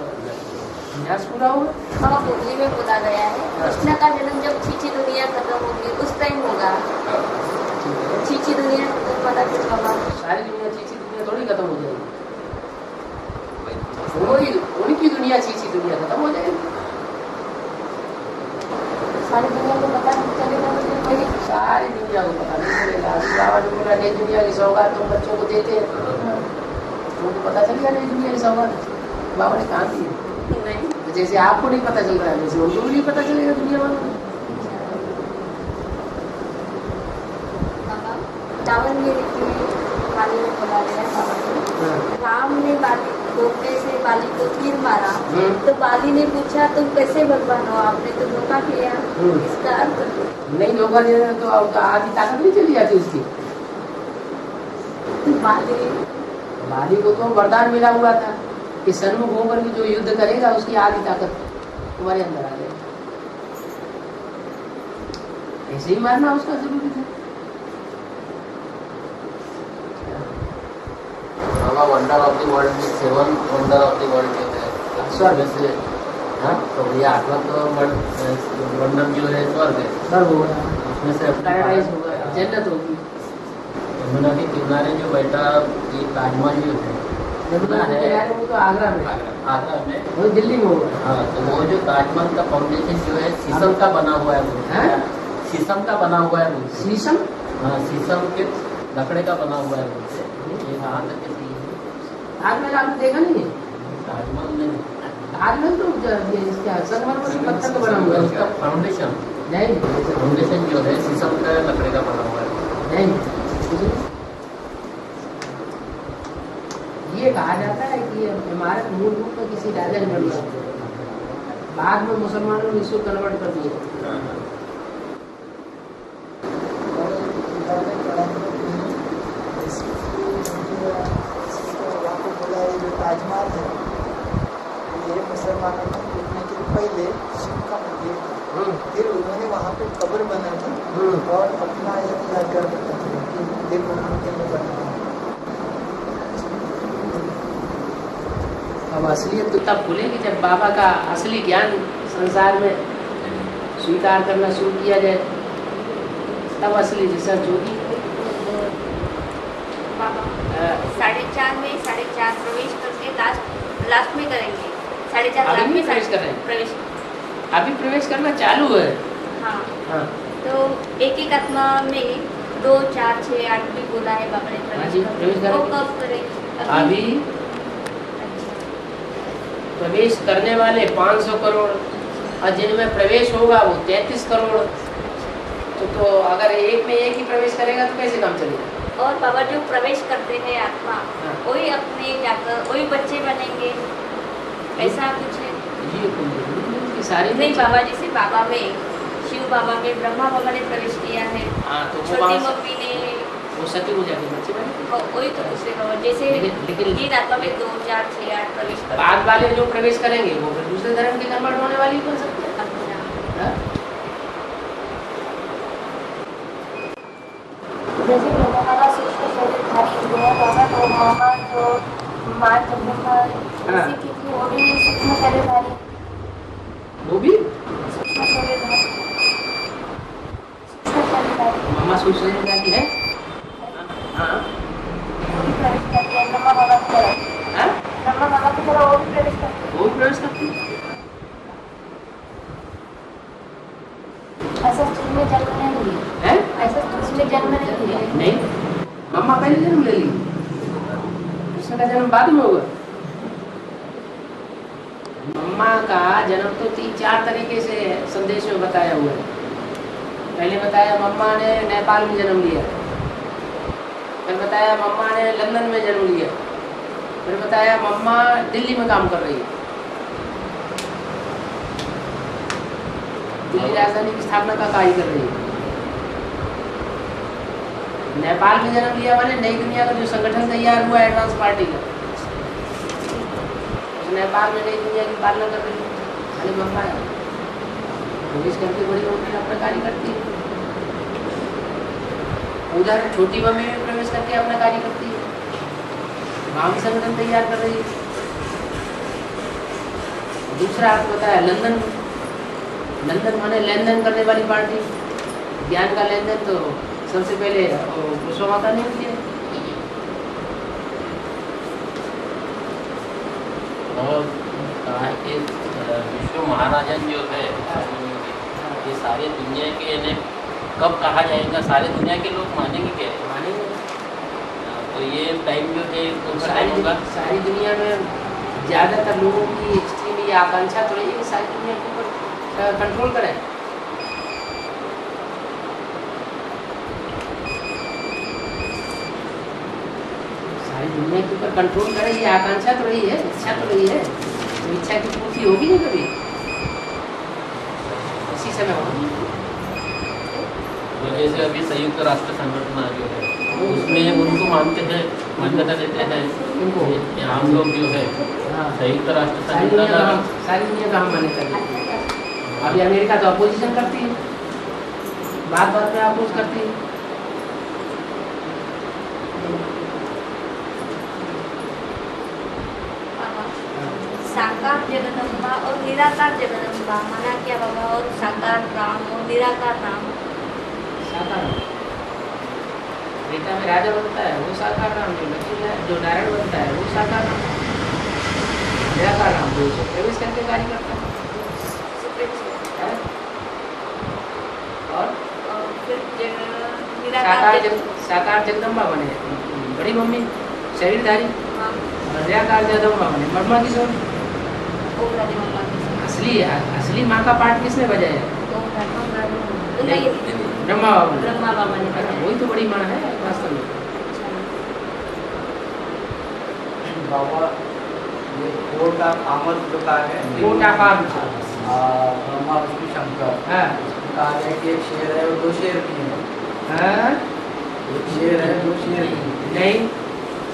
विनाश पूरा होगा। बाबा कुंडली में बोला गया है कृष्ण का जन्म जब छीछी दुनिया खत्म होगी उस टाइम होगा। छीछी दुनिया खत्म पता कुछ बाबा सारी दुनिया चीची दुनिया थोड़ी खत्म हो जाएगी, वही उनकी दुनिया चीची दुनिया खत्म हो जाएगी। सारी दुनिया को पता नहीं चलेगा मुझे कोई। सारी दुनिया को पता नहीं चलेगा। अभी बाबा ने बोला नई दुनिया की सौगात तुम बच्चों को देते हैं, तुमको पता चलेगा नई दुनिया की सौगात बाबा ने कहा दी है। नहीं तो जैसे आपको नहीं पता चल रहा है वैसे उनको भी नहीं पता चलेगा दुनिया वालों को। बाबा रावण की रीति में बाली में बोला गया है बाबा को राम ने बाली धोखे से बाली को तीर मारा तो बाली ने पूछा तुम कैसे भगवान हो, आपने तो धोखा किया। इसका अर्थ नहीं धोखा दे रहे तो आधी ताकत नहीं चली जाती उसकी। बाली को तो वरदान मिला हुआ था कि सन्मुख होकर के जो युद्ध करेगा उसकी आधी ताकत तुम्हारे अंदर आ जाएगी। ऐसे ही मारना उसका जरूरी था। बाबा वंडर ऑफ द वर्ल्ड में 7 वंडर ऑफ द वर्ल्ड में है स्वर्ग से। हाँ तो ये 8वां तो वंडर जो है स्वर्ग है, स्वर्ग होगा, उसमें से पैराडाइज होगा, जन्नत होगी। यमुना के किनारे जो बैठा ये ताजमहल जो है यमुना के किनारे वो तो आगरा में, आगरा में, वो दिल्ली में हुआ। हाँ, तो वो जो ताजमहल का फाउंडेशन जो है शीशम का बना हुआ है वो, हैं? शीशम का बना हुआ है वो, शीशम, हाँ, शीशम के लकड़े का बना हुआ है वो, ये कहाँ तक के सही है? ताजमहल आपने देखा नहीं है? ताजमहल में ताजमहल तो ये इसका संगमरमर से पत्थर का बना हुआ है उसका उसका। फाउंडेशन, नहीं फाउंडेशन जो है शीशम का लकड़े का बना हुआ है। नहीं, ये कहा जाता है कि ये इमारत मूल रूप में किसी राजा ने बनवाई थी, बाद में मुसलमानों ने इसको कन्वर्ट कर दिया। ताजमहल है, ये मुसलमानों ने देखने के पहले शिव का मंदिर था, फिर उन्होंने वहाँ पे कब्र बनाई और अपना एक यादगार बनाया कि देखो मंदिर में बना। अब असलियत तो तब खुलेगी जब बाबा का असली ज्ञान संसार में स्वीकार करना शुरू किया जाए, तब असली रिसर्च होगी। बाबा 4:30 में 4:30 प्रवेश करके लास्ट में करेंगे। 4:30 अभी लास्ट भी में प्रवेश कर रहे हैं? प्रवेश, अभी प्रवेश करना चालू है। हाँ। हाँ, तो एक आत्मा में 2, 4, 6, 8 भी बोला है बाबा ने हाँ जी, प्रवेश प्रवेश, वो करेंगे। कब करेंगे? अभी अच्छा, प्रवेश करने वाले 500 करोड़ और जिनमें प्रवेश होगा वो 33 करोड़। तो अगर एक में एक ही प्रवेश करेगा तो कैसे काम चलेगा? और बाबा जो प्रवेश करते हैं आत्मा, हाँ। वही अपने जाकर वही बच्चे बनेंगे, ऐसा कुछ है? ये कोई जरूरी नहीं कि सारे नहीं बच्चे- बाबा, जैसे बाबा में, शिव बाबा में ब्रह्मा बाबा ने प्रवेश किया है, हाँ, तो वो छोटी वहाँ से- मम्मी ने, वो सती हो जाके बच्चे बने। वही तो दूसरे बाबा, जैसे लेकिन तीन आत्मा में 2, 4, 6, 8 प्रवेश करते बाद वाले जो प्रवेश करेंगे वो फिर दूसरे धर्म के कन्वर्ट होने वाले ही बन सकते हैं। हैं। हाँ? जैसे ब्रह्मा का सूक्ष्म शरीर धारी हुए हैं बाबा, तो मामा जो माँ जब ब्रह्मा हाँ। इसी की थी वो भी सूक्ष्म शरीर धारी, वो भी सूक्ष्म शरीर धारी, सूक्ष्म शरीर धारी मामा सोच जाती है। हाँ, वो भी प्रवेश करते हैं ब्रह्मा बाबा की तरह। हाँ? ब्रह्मा बाबा की तरह वो भी प्रवेश करते हैं। वो भी प्रवेश करती है। ऐसा स्त्री में जन्म नहीं लिया, हैं? ऐसा स्त्री में जन्म नहीं लिया। नहीं, मम्मा पहले जन्म ले ली, कृष्ण का जन्म बाद में होगा। मम्मा का जन्म तो 3-4 तरीके से संदेश में बताया हुआ है। पहले बताया मम्मा ने नेपाल में जन्म लिया, फिर बताया मम्मा ने लंदन में जन्म लिया, फिर बताया मम्मा दिल्ली में काम कर रही है, दिल्ली राजधानी की स्थापना का कार्य कर रही है। नेपाल में जन्म लिया माने नई दुनिया का जो संगठन तैयार हुआ एडवांस पार्टी का, उस नेपाल में नई दुनिया की पालना कर रही है। खाली मम्मा है, प्रवेश करके बड़ी मम्मी अपना कार्य करती है। उधर छोटी मम्मी में प्रवेश करके अपना कार्य करती है, वहाँ भी संगठन तैयार कर रही है। दूसरा आपको बताया लंदन, लंदन माने लेन देन करने वाली पार्टी, ज्ञान का लेन देन तो सबसे पहले पुष्पा माता ने किया। और कहा कि विष्णु महाराजन जो है ये सारे दुनिया के ने कब कहा जाएगा, सारे दुनिया के लोग मानेंगे क्या? मानेंगे तो ये टाइम जो है कौन सा टाइम होगा? सारी दुनिया में ज़्यादातर लोगों की एक्सट्रीम ये आकांक्षा तो रही है कि सारी दुनिया के ऊपर कंट्रोल करें। सारी दुनिया के ऊपर कंट्रोल करें, ये आकांक्षा तो रही है, इच्छा तो रही है। तो इच्छा की पूर्ति होगी नहीं कभी, इसी समय होगी। तो जैसे अभी संयुक्त राष्ट्र संगठन जो है उसमें उनको मानते हैं, मान्यता देते हैं इनको कि हम लोग जो है हाँ, संयुक्त राष्ट्र सारी दुनिया का संगठन सारी दुनिया का हम मान्यता देते हैं। अभी अमेरिका तो अपोजिशन करती है, बात बात में अपोज करती है। साकार जगदम्बा और निराकार जगदम्बा माना क्या बाबा? और साकार राम और निराकार राम, साकार त्रेता में राजा बनता है वो साकार राम, जो नारायण बनता है वो साकार राम, निराकार राम जो प्रवेश करके कार्य करता है। और साकार जगदम्बा बने बड़ी मम्मी शरीरधारी, और निराकार जगदम्बा बने ब्रह्मा की सोच। असली माँ का पाठ किसने बजाया? ब्रह्मा बाबा ने बजाया। वही तो बड़ी माँ है वास्तव में। बाबा ये कोट ऑफ आमद जो कहा है, coat of arms. Brahma Vishnu Shankar, हाँ कहा है कि एक शेर है और दो शेर भी है। हाँ एक शेर है दो शेर भी है। नहीं,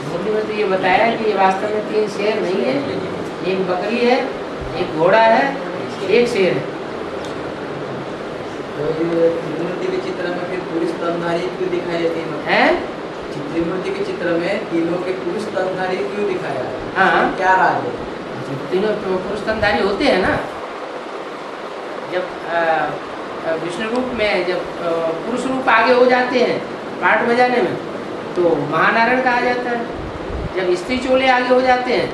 मोदी ने तो ये बताया कि ये वास्तव में 3 शेर नहीं है, एक बकरी है, एक घोड़ा है, एक शेर है। तो ये त्रिमूर्ति के चित्र में फिर पुरुष स्तनधारी क्यों दिखाई है तीनों? है त्रिमूर्ति के चित्र में तीनों के पुरुष स्तनधारी क्यों दिखाया है? हाँ। क्या राज है? तीनों पुरुष स्तनधारी होते हैं ना। जब विष्णु रूप में जब पुरुष रूप आगे हो जाते हैं पाठ बजाने में तो महानारायण कहा जाता है। जब स्त्री चोले आगे हो जाते हैं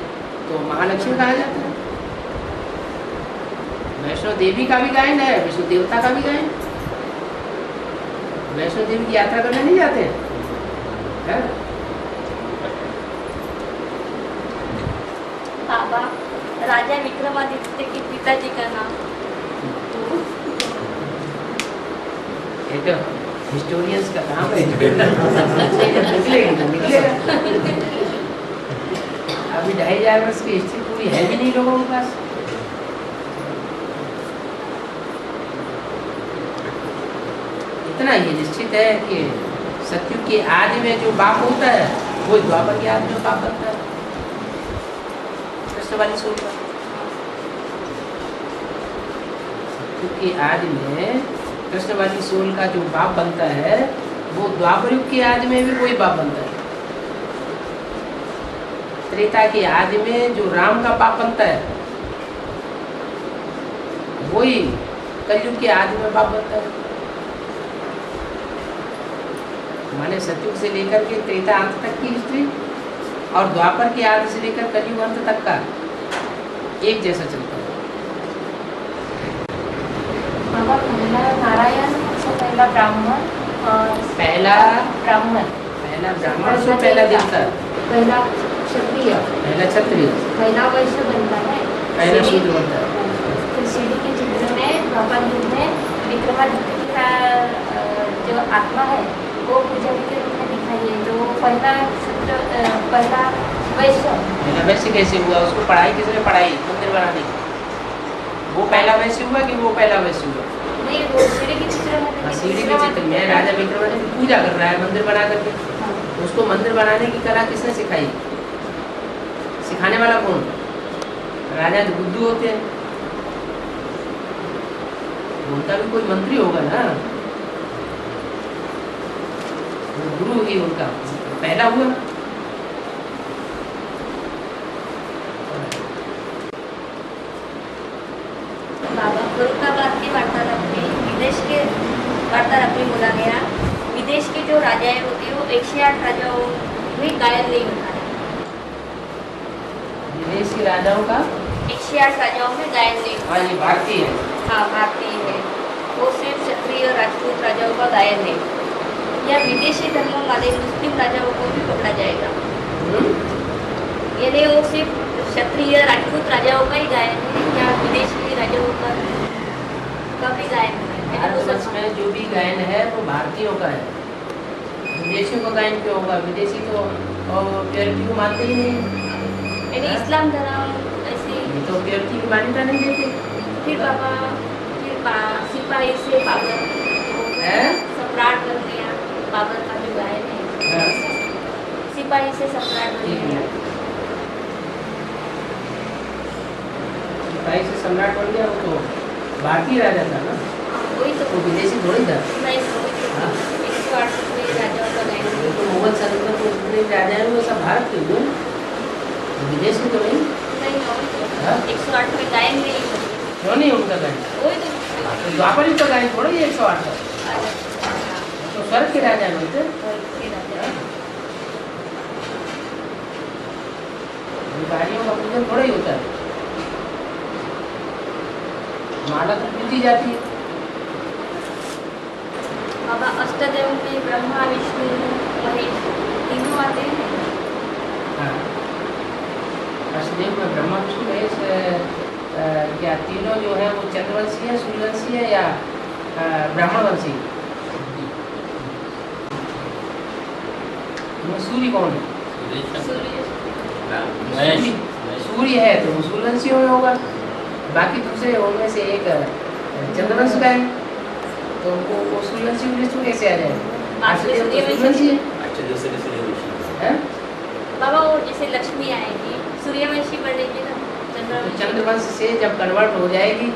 तो महालक्ष्मी कहा जाता है। वैष्णो देवी का भी गायन है, विष्णु देवता का भी गायन। वैष्णो देवी की यात्रा करने नहीं जाते हैं? बाबा राजा विक्रमादित्य के पिताजी का नाम? एक हिस्टोरियंस का काम है। निकलेगा। अभी 2500 वर्ष की हिस्ट्री पूरी है भी नहीं लोगों के पास। इतना ही निश्चित है कि सत्युग के आदि में जो बाप होता है वो द्वापर के आदि में बाप बनता है। कृष्ण वाली सोच सत्युग के आदि में कृष्ण वाली सोल का जो बाप बनता है वो द्वापर युग के आदि में भी कोई बाप बनता है। त्रेता के आदि में जो राम का बाप बनता है वही कलयुग के आदि में बाप बनता है। माने सतयुग से लेकर के त्रेता अंत तक की हिस्ट्री और द्वापर के आदि से लेकर कलयुग अंत तक का एक जैसा चलता है। बाबा पहला नारायण से पहला ब्राह्मण और पहला ब्राह्मण से पहला देवता, पहला क्षत्रिय, पहला क्षत्रिय, पहला वैश्य बनता है, पहला शूद्र बनता है। फिर सीढ़ी के चित्र में द्वापर युग में विक्रमादित्य का जो आत्मा है वो पुजारी के रूप में दिखाई है। तो पहला वैश्य, पहला वैश्य कैसे हुआ? उसको पढ़ाई किसने पढ़ाई मंदिर बनाने की? वो पहला वैश्य हुआ कि वो पहला वैश्य हुआ? नहीं, वो सीढ़ी के चित्र में सीढ़ी के चित्र में राजा विक्रमादित्य पूजा कर रहा है मंदिर बना करके। उसको मंदिर बनाने की कला किसने सिखाई? सिखाने वाला कौन? राजा तो बुद्धू होते हैं, उनका भी कोई मंत्री होगा ना, वो गुरु ही उनका पहला हुआ। बाबा फरुखाबाद की वार्तालाप में विदेश के वार्तालाप में बोला गया विदेश के जो राजाएं होते हैं वो 108 राजाओं में गायन नहीं होता है। विदेश के राजाओं का 108 राजाओं में गायन नहीं होता हाँ ये भारतीय है। हाँ भारतीय है, वो सिर्फ क्षत्रिय राजपूत राजाओं का गायन है। या विदेशी धर्म वाले मुस्लिम राजाओं को भी पकड़ा जाएगा? यानी वो सिर्फ क्षत्रिय राजपूत राजाओं का ही गायन है या विदेशी राजाओं का भी गायन है? भारतवर्ष में जो भी गायन है वो भारतीयों का है, विदेशियों का गायन क्यों होगा? विदेशी तो प्योरिटी को मानते ही नहीं। यानी इस्लाम धर्म ऐसे तो प्योरिटी की मान्यता नहीं देते। फिर बाबा फिर सिपाही से बाबर सम्राट बन गया। बाबर का जो गायन है सिपाही से सम्राट बन गया। सिपाही से सम्राट बन गया, वो तो भारतीय राजा था ना, वही तो वो विदेशी थोड़ी था। नहीं 108 राजाओं का गायन है। तो मुगल सल्तनत में जितने राजा हैं वो सब भारत के हुए, विदेशी तो नहीं। हाँ? 108 में गायन नहीं है। क्यों नहीं उनका गायन? वही तो द्वापर युग का गायन थोड़ा ही 108 था। तो स्वर्ग के राजा होते। प्राणियों का पूजन थोड़ा ही होता है। माला तो मिलती जाती है। बाबा अष्टदेव में ब्रह्मा विष्णु महेश तीनों आते हैं। हाँ, अष्टदेव में ब्रह्मा विष्णु महेश क्या तीनों जो है वो चंद्रवंशी है, सूर्यवंशी है या ब्राह्मणवंशी? सूर्य कौन है? सूर्य है तो वो सूर्यवंशी में होगा। बाकी दूसरे उनमें से एक चंद्रवंश का है तो वो सूर्यवंशी विष्णु कैसे आ जाए? सूर्यवंशी है। बाबा वो जैसे लक्ष्मी आएगी सूर्यवंशी बनेगी ना, चंद्रवंश से जब कन्वर्ट हो जाएगी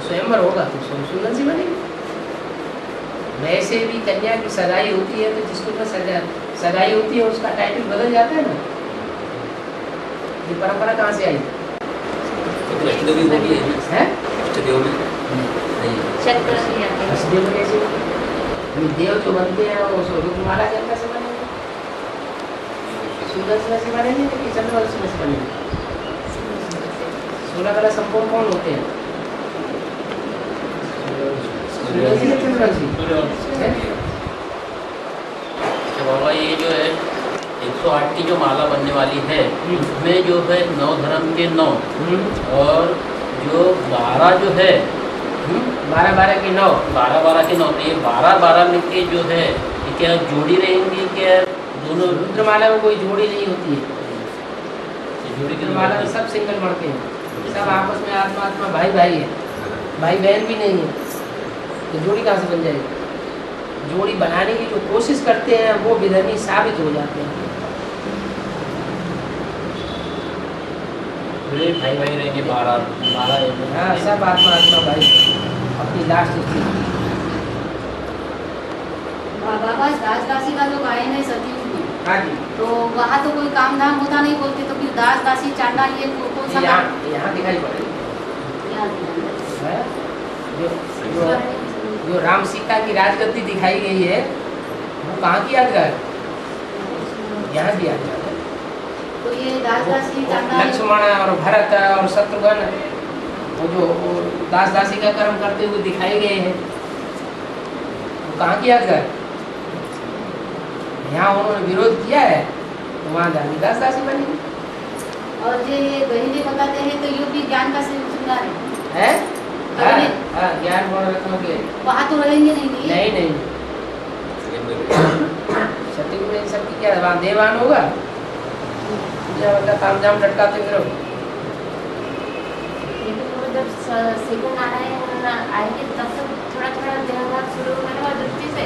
स्वयंवर होगा तो सूर्यवंशी बनेगी। वैसे भी कन्या की सगाई होती है तो जिसको सगाई होती है उसका टाइटल बदल जाता है ना। ये परंपरा कहाँ से आई है? अष्टदेव में कैसे? देव जो बनते हैं वो रुद्रमाला के अंदर से बनेंगे, सूर्यवंश में से बनेंगे कि चंद्रवंश में से बनेंगे? 16 कला संपूर्ण कौन होते हैं? सूर्यवंशी या चंद्रवंशी? तो बाबा ये जो है 108 की जो माला बनने वाली है उसमें जो है 9 धर्म के 9 और जो 12 जो है 12 के 9 12 के 9 तो ये 12 में के जो है ये क्या जोड़ी रहेंगी क्या दोनों? रुद्रमाला में कोई जोड़ी नहीं होती है। जोड़ी की रुद्रमाला में सब सिंगल मरते हैं, सब आपस में आत्मा आत्मा भाई भाई है, भाई बहन भी नहीं है तो जोड़ी कहाँ से बन जाएगी? जोड़ी बनाने की जो कोशिश करते हैं वो विधर्मी साबित हो जाते हैं। भाई भाई रहेंगे 12 हाँ, सब आत्मा आत्मा भाई अपनी लास्ट स्थिति। बाबा दास दासी का जो गायन है सतयुग में, हाँ जी, तो वहाँ तो कोई काम धाम होता नहीं बोलते, तो फिर दास दासी चांडाल ये कौन सा? यहाँ दिखाई पड़ेगी। है? जो राम सीता की राजगद्दी दिखाई गई है वो कहाँ की यादगार? यहाँ भी यादगार है। तो ये दास दासी चांडाल लक्ष्मण और भरत और शत्रुघ्न वो जो दास दासी का कर्म करते हुए दिखाए गए हैं वो कहाँ की यादगार? यहाँ उन्होंने विरोध किया है तो वहाँ जाके दास दासी बनेगी। और ये गहिने बताते हैं तो ये भी ज्ञान का श्रृंगार है। हाँ, ज्ञान गुण रत्नों के वहाँ तो रहेंगे नहीं। नहीं सत्य में सबकी क्या वहाँ देवान होगा मतलब तामझाम लटकाते फिर। जब सेकंड नारायण आएंगे तब तो थोड़ा थोड़ा देहभाव शुरू होने वाला दृष्टि से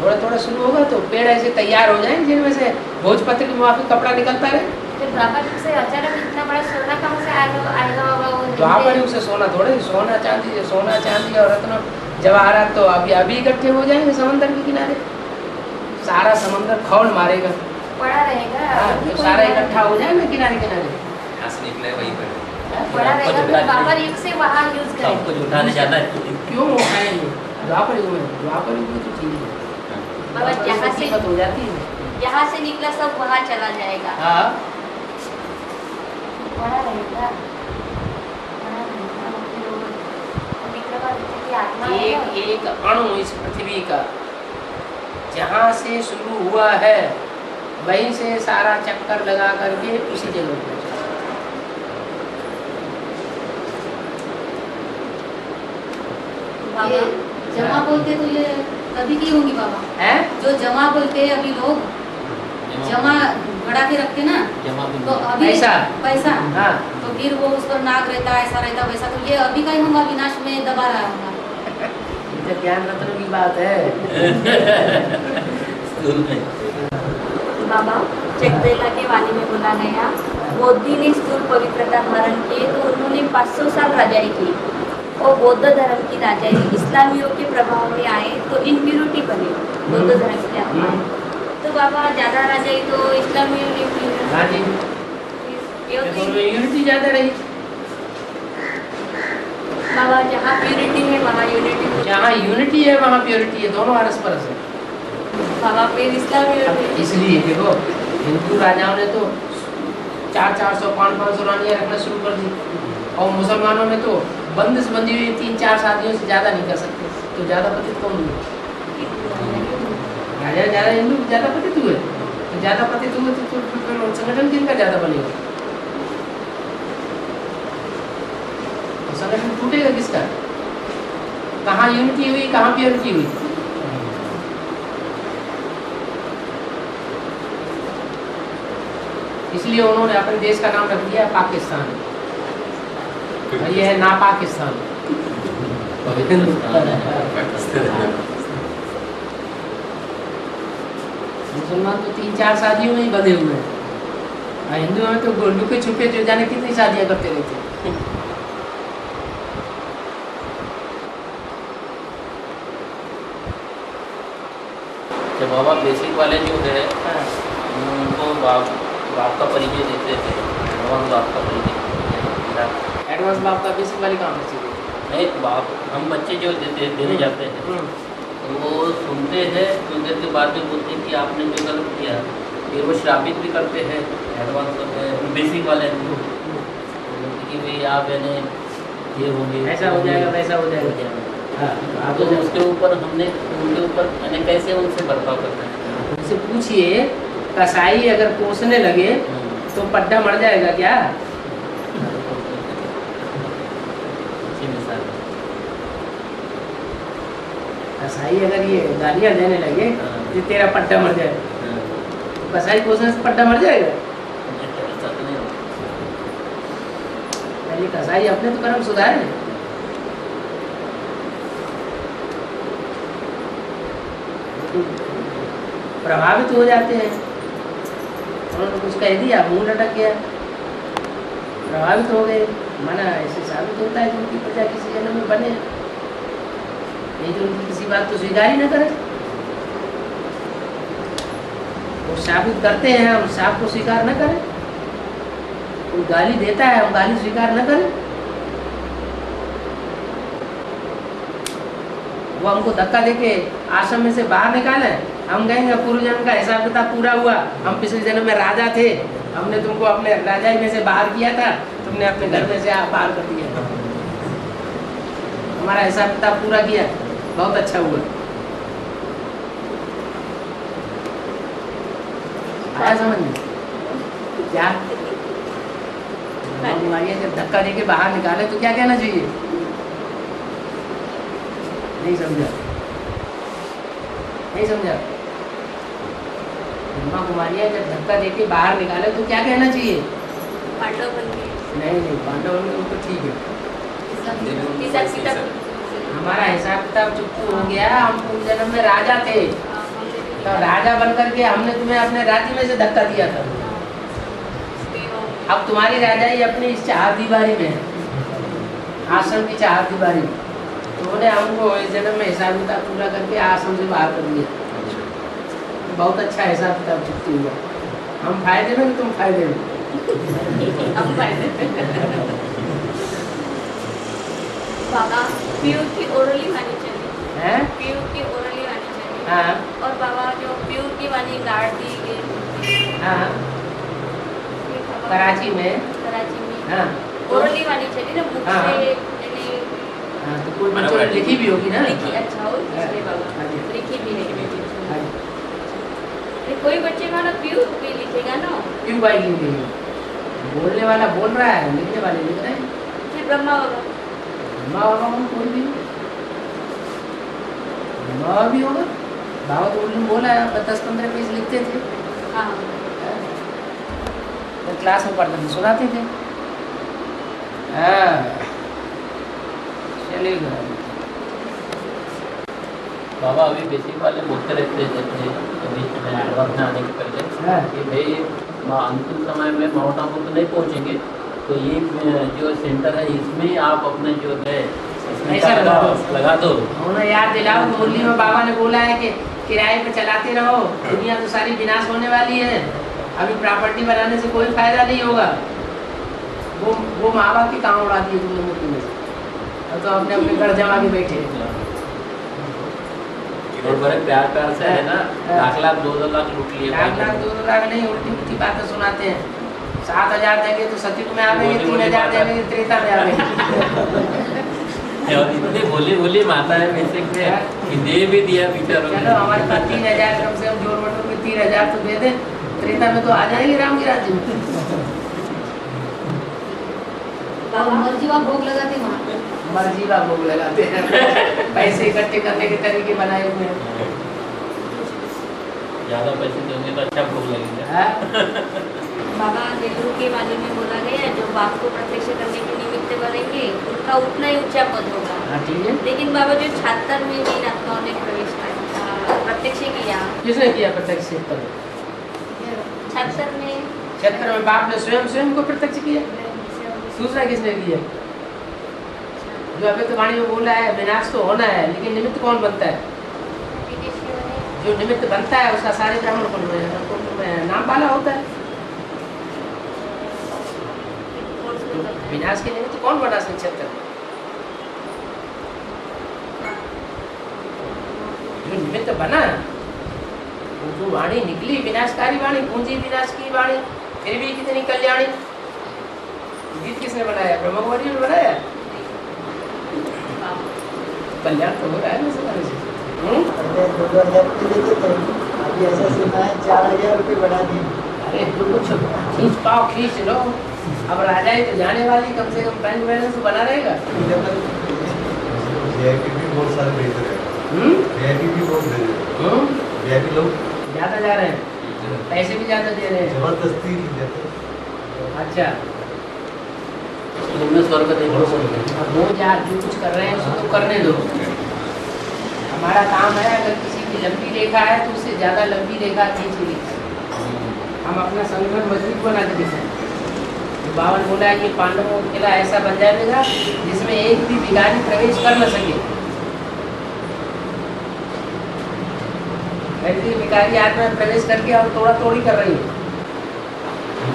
थोड़ा थोड़ा शुरू होगा तो पेड़ ऐसे तैयार हो जाएंगे जिनमें से भोजपत्र के मुआफिक कपड़ा निकलता रहे। फिर द्वापर युग से अचानक इतना बड़ा सोना कहाँ से आएगा बाबा? वो द्वापर युग से सोना थोड़े, सोना चांदी और रत्न जवाहरात तो अभी इकट्ठे हो जाएंगे समंदर के किनारे। सारा समंदर खौल मारेगा, पड़ा रहेगा। तो सारा इकट्ठा हो जाएगा किनारे किनारे। यहाँ से निकले वहीं पर पड़ा रहेगा तो द्वापर युग से वहाँ यूज सबको करेंगे। उठाने जाना है। क्यों उठाएंगे? द्वापर युग में तो ठीक है, बाबा यहाँ से हो जाती है। यहाँ से निकला सब वहाँ चला जाएगा। हाँ, पड़ा रहेगा, पड़ा रहेगा। फिर वो निकला बाद की आत्मा एक अणु इस पृथ्वी का जहाँ से शुरू हुआ है वहीं से सारा चक्कर लगा करके उसी जगह पहुँचा। ये जमा बोलते तो ये कभी की होंगी बाबा? है जो जमा बोलते हैं अभी लोग जमा बढ़ा के रखते ना, तो अभी पैसा हाँ, तो फिर वो उस पर नाग रहता है, ऐसा रहता वैसा, तो ये अभी का ही होगा, विनाश में दबा रहा होगा। ये तो ज्ञान रत्न की बात है। बाबा चकदेला के वाणी में बोला गया, बौद्धि ने स्थूल पवित्रता धारण की तो उन्होंने 500 साल राजाई की और बौद्ध धर्म की राजाई इस्लामियों के प्रभाव में आए तो इम्प्यूरिटी बने बौद्ध धर्म के आत्मा। तो बाबा ज्यादा राजाई तो इस्लामियों ने की। हाँ जी, यूनिटी ज्यादा रही। बाबा जहाँ प्यूरिटी है वहाँ यूनिटी, जहाँ यूनिटी है वहाँ प्योरिटी है, दोनों परस्पर है। बाबा फिर इस्लामियों ने इसलिए देखो हिंदू राजाओं ने तो 400 500 रानियाँ रखना शुरू कर दी। और मुसलमानों में तो बंदिश बंदी हुई 3-4 शादियों से ज़्यादा नहीं कर सकते, तो ज़्यादा पतित कौन हुए? ज़्यादा हिंदू ज़्यादा पतित हुए, तो ज़्यादा पतित हुए तो फिर संगठन किनका ज़्यादा बनेगा? तो संगठन टूटेगा किसका? कहाँ यूनिटी हुई, कहाँ प्योरिटी हुई? इसलिए उन्होंने अपने देश का नाम रख दिया पाकिस्तान, और ये है ना पाकिस्तान। मुसलमान तो 3-4 शादियों में ही बंधे हुए हैं, और हिंदुओं में तो लुके छुपे जो जाने कितनी शादियां करते रहते हैं। जब बाबा बेसिक वाले जो है उनको बाप का परिचय देते थे, एडवांस बाप का परिचय। एडवांस बाप का बेसिक वाली काम है नहीं, बाप हम बच्चे जो देने जाते हैं तो वो सुनते हैं, कुछ देर के बाद में बोलते हैं कि आपने जो गलत किया, फिर वो श्रापित भी करते हैं एडवांस बेसिक वाले कि भाई आप यानी ये होंगे, ऐसा हो जाएगा, वैसा हो जाएगा। हाँ, तो उसके ऊपर हमने उनके ऊपर यानी कैसे उनसे बर्ताव करना है। उनसे पूछिए, कसाई अगर कोसने लगे तो पड्डा मर जाएगा क्या? कसाई अगर ये गालियाँ देने लगे तो तेरा पट्टा मर जाएगा, तो कसाई कोसने से पट्टा मर जाएगा? पहले कसाई अपने तो कर्म सुधारे, प्रभावित हो जाते हैं। उन्होंने कुछ कह दिया, मुंह लटक गया, प्रभावित हो गए। माना ऐसे साबित होता है कि उनकी प्रजा किसी जन्म में बने, नहीं तो उनकी किसी बात को स्वीकार ही न करें। वो साबित करते हैं, हम साफ को स्वीकार न करें। कोई गाली देता है, हम गाली स्वीकार न करें। वो हमको धक्का देके आश्रम में से बाहर निकाले, हम कहेंगे पूर्व जन्म का हिसाब किताब पूरा हुआ, हम पिछले जन्म में राजा थे, हमने तुमको अपने राजाई में से बाहर किया था, तुमने अपने घर में से बाहर कर दिया, हमारा हिसाब किताब पूरा किया, बहुत अच्छा हुआ। आया समझ में? क्या जब धक्का देके बाहर निकाले तो क्या कहना चाहिए? नहीं समझा? नहीं समझा? ब्रह्मा कुमारियाँ जब धक्का देके बाहर निकाले तो क्या कहना चाहिए? पांडव बन गए। नहीं, पांडव बन गए तो ठीक है। हिसाब किताब हमारा हिसाब किताब चुप्पू हो गया, हम पूर्व जन्म में राजा थे, तो राजा बन करके हमने तुम्हें अपने राज्य में से धक्का दिया था। अब तुम्हारी राजाई अपनी इस चार दीवारी में है, आश्रम की चार दीवारी, तो उन्होंने हमको इस जन्म में हिसाब किताब पूरा करके आश्रम से बाहर कर दिया। बहुत अच्छा हिसाब किताब चुकती हुआ, हम फायदे में, तुम फायदे में। हम फायदे में। बाबा पीयू की ओरली वाणी चाहिए हैं? पीयू की ओरली वाणी चाहिए। हाँ और बाबा जो पीयू की वाणी गाड़ दी गई, हाँ, कराची में। कराची में हाँ ओरली वाणी चाहिए ना, बुक हाँ, से हाँ, तो कोई बच्चों ने लिखी भी होगी ना? लिखी। अच्छा हो इसलिए बाबा लिखी भी है। कोई बच्चे का ना पीयू भी लिखेगा ना, क्यों भाई लिख रही है? बोलने वाला बोल रहा है, लिखने वाले लिख रहे हैं। फिर ब्रह्मा बाबा ब्रह्मा बाबा में कोई भी ब्रह्मा बाबा भी होगा। बाबा तो उन्होंने बोला है 10-15 पेज लिखते थे, हाँ तो क्लास में पढ़ते थे, सुनाते थे। चलेगा बाबा अभी बेसिक वाले बोलते रहते थे अभी एडवांस में आने के पहले कि भाई अंतिम समय में माउंट आबू तो नहीं पहुँचेंगे, तो ये जो सेंटर है इसमें आप अपने जो है ऐसा लगा दो। उन्हें याद दिलाओ, मुरली में बाबा ने बोला है कि किराए पे चलाते रहो, दुनिया तो सारी विनाश होने वाली है, अभी प्रॉपर्टी बनाने से कोई फायदा नहीं होगा। वो माँ बाप की कहाँ उड़ा दिए तुमने मुर्गी में, तो अपने अपने घर जमा के बैठे। और बड़े प्यार से है ना, 1 लाख 2 लाख लूट लिए। 1 लाख 2 लाख नहीं, उल्टी उल्टी बातें सुनाते हैं। 7,000 देंगे तो सतयुग में आवेंगे, 3,000 देंगे त्रेता में आवेंगे। और इतने भोली माता है वैसे कि दे भी दिया बेचारों चलो हमारे पास 3,000 कम से कम जोड़ बटोर में 3,000 तो दे दे, त्रेता में तो आ जाएंगे राम के राज्य में। और मर्जीवा भोग लगाते वहाँ मर्जीवा भोग लगाते हैं, पैसे इकट्ठे करने के तरीके बनाए हुए हैं। ज्यादा पैसे देंगे तो अच्छा भोग लगेगा। हाँ? बाबा नेहरू के बारे में बोला गया है, जो बाप को प्रत्यक्ष करने के निमित्त बनेंगे उनका उतना ही ऊंचा पद होगा। हाँ, ठीक है। लेकिन बाबा जो 76 में तीन आत्माओं ने प्रवेश प्रत्यक्ष किया, किसने किया प्रत्यक्ष पद? 76 में 76 में बाप ने स्वयं को प्रत्यक्ष किया। दूसरा किसने किया? जो अभी तो वाणी में बोला है विनाश तो होना है, लेकिन निमित्त कौन बनता है? जो निमित्त बनता है उसका सारे ब्राह्मण कुल में नाम वाला होता है। विनाश के निमित्त कौन बना? 76 जो निमित्त बना, वो जो वाणी निकली विनाशकारी वाणी, पूंजी विनाश की वाणी, फिर भी कितनी कल्याणी। गीत किसने बनाया? ब्रह्मकुमारी ने बनाया। कल्याण तो हो रहा है ना समाज से। पहले 2,000 रुपये देते थे, अभी ऐसा सुना है 4,000 रुपये बढ़ा दिए। अरे जो कुछ खींच पाओ खींच लो, अब राजाई तो जाने वाली, कम से कम बैंक बैलेंस तो बना रहेगा। VIP भी बहुत सारे भेज रहे हैं, VIP भी बहुत भेज रहे हैं, VIP लोग ज्यादा जा रहे हैं, पैसे भी ज्यादा दे रहे हैं। जबरदस्ती नहीं देते। अच्छा, उनमें स्वर्ग देखो। अब वो यार जो कुछ कर रहे हैं उसको तो करने दो। हमारा काम है अगर किसी की लंबी रेखा है तो उससे ज्यादा लंबी रेखा खींच ली, हम अपना संगठन मजबूत बना के दिखाएं। तो बावन बोला है कि पांडवों का किला ऐसा बन जाएगा जिसमें एक भी भिखारी प्रवेश कर न सके। ऐसी भिखारी आत्मा में प्रवेश करके और तोड़ा तोड़ी कर रही है।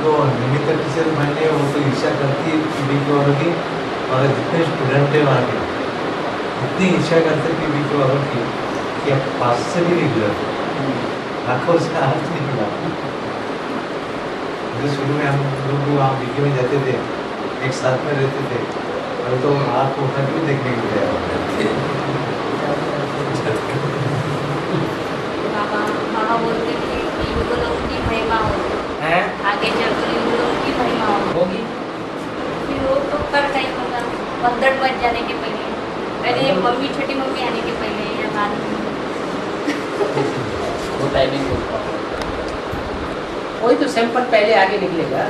तो निमित्त टीचर मैंने वो तो ईर्ष्या करती है पीवी के वालों की, और जितने स्टूडेंट है वहाँ के इतनी ईर्ष्या करते पीवी के वालों की कि अब पास से भी नहीं गुजरते, आंखों से हाथ नहीं मिला। जो शुरू में हम लोग वहाँ बीके में जाते थे, एक साथ में रहते थे, और तो आप उठा के भी देखने को गया। बाबा बोलते थे कि युगलों की महिमा होगी, आगे चलकर युगलों की महिमा होगी। फिर वो तो कर नहीं होगा, 15 बज जाने के पहले मम्मी छोटी मम्मी आने के पहले या बाद में वो टाइमिंग होता है। वही तो सैंपल पहले आगे निकलेगा।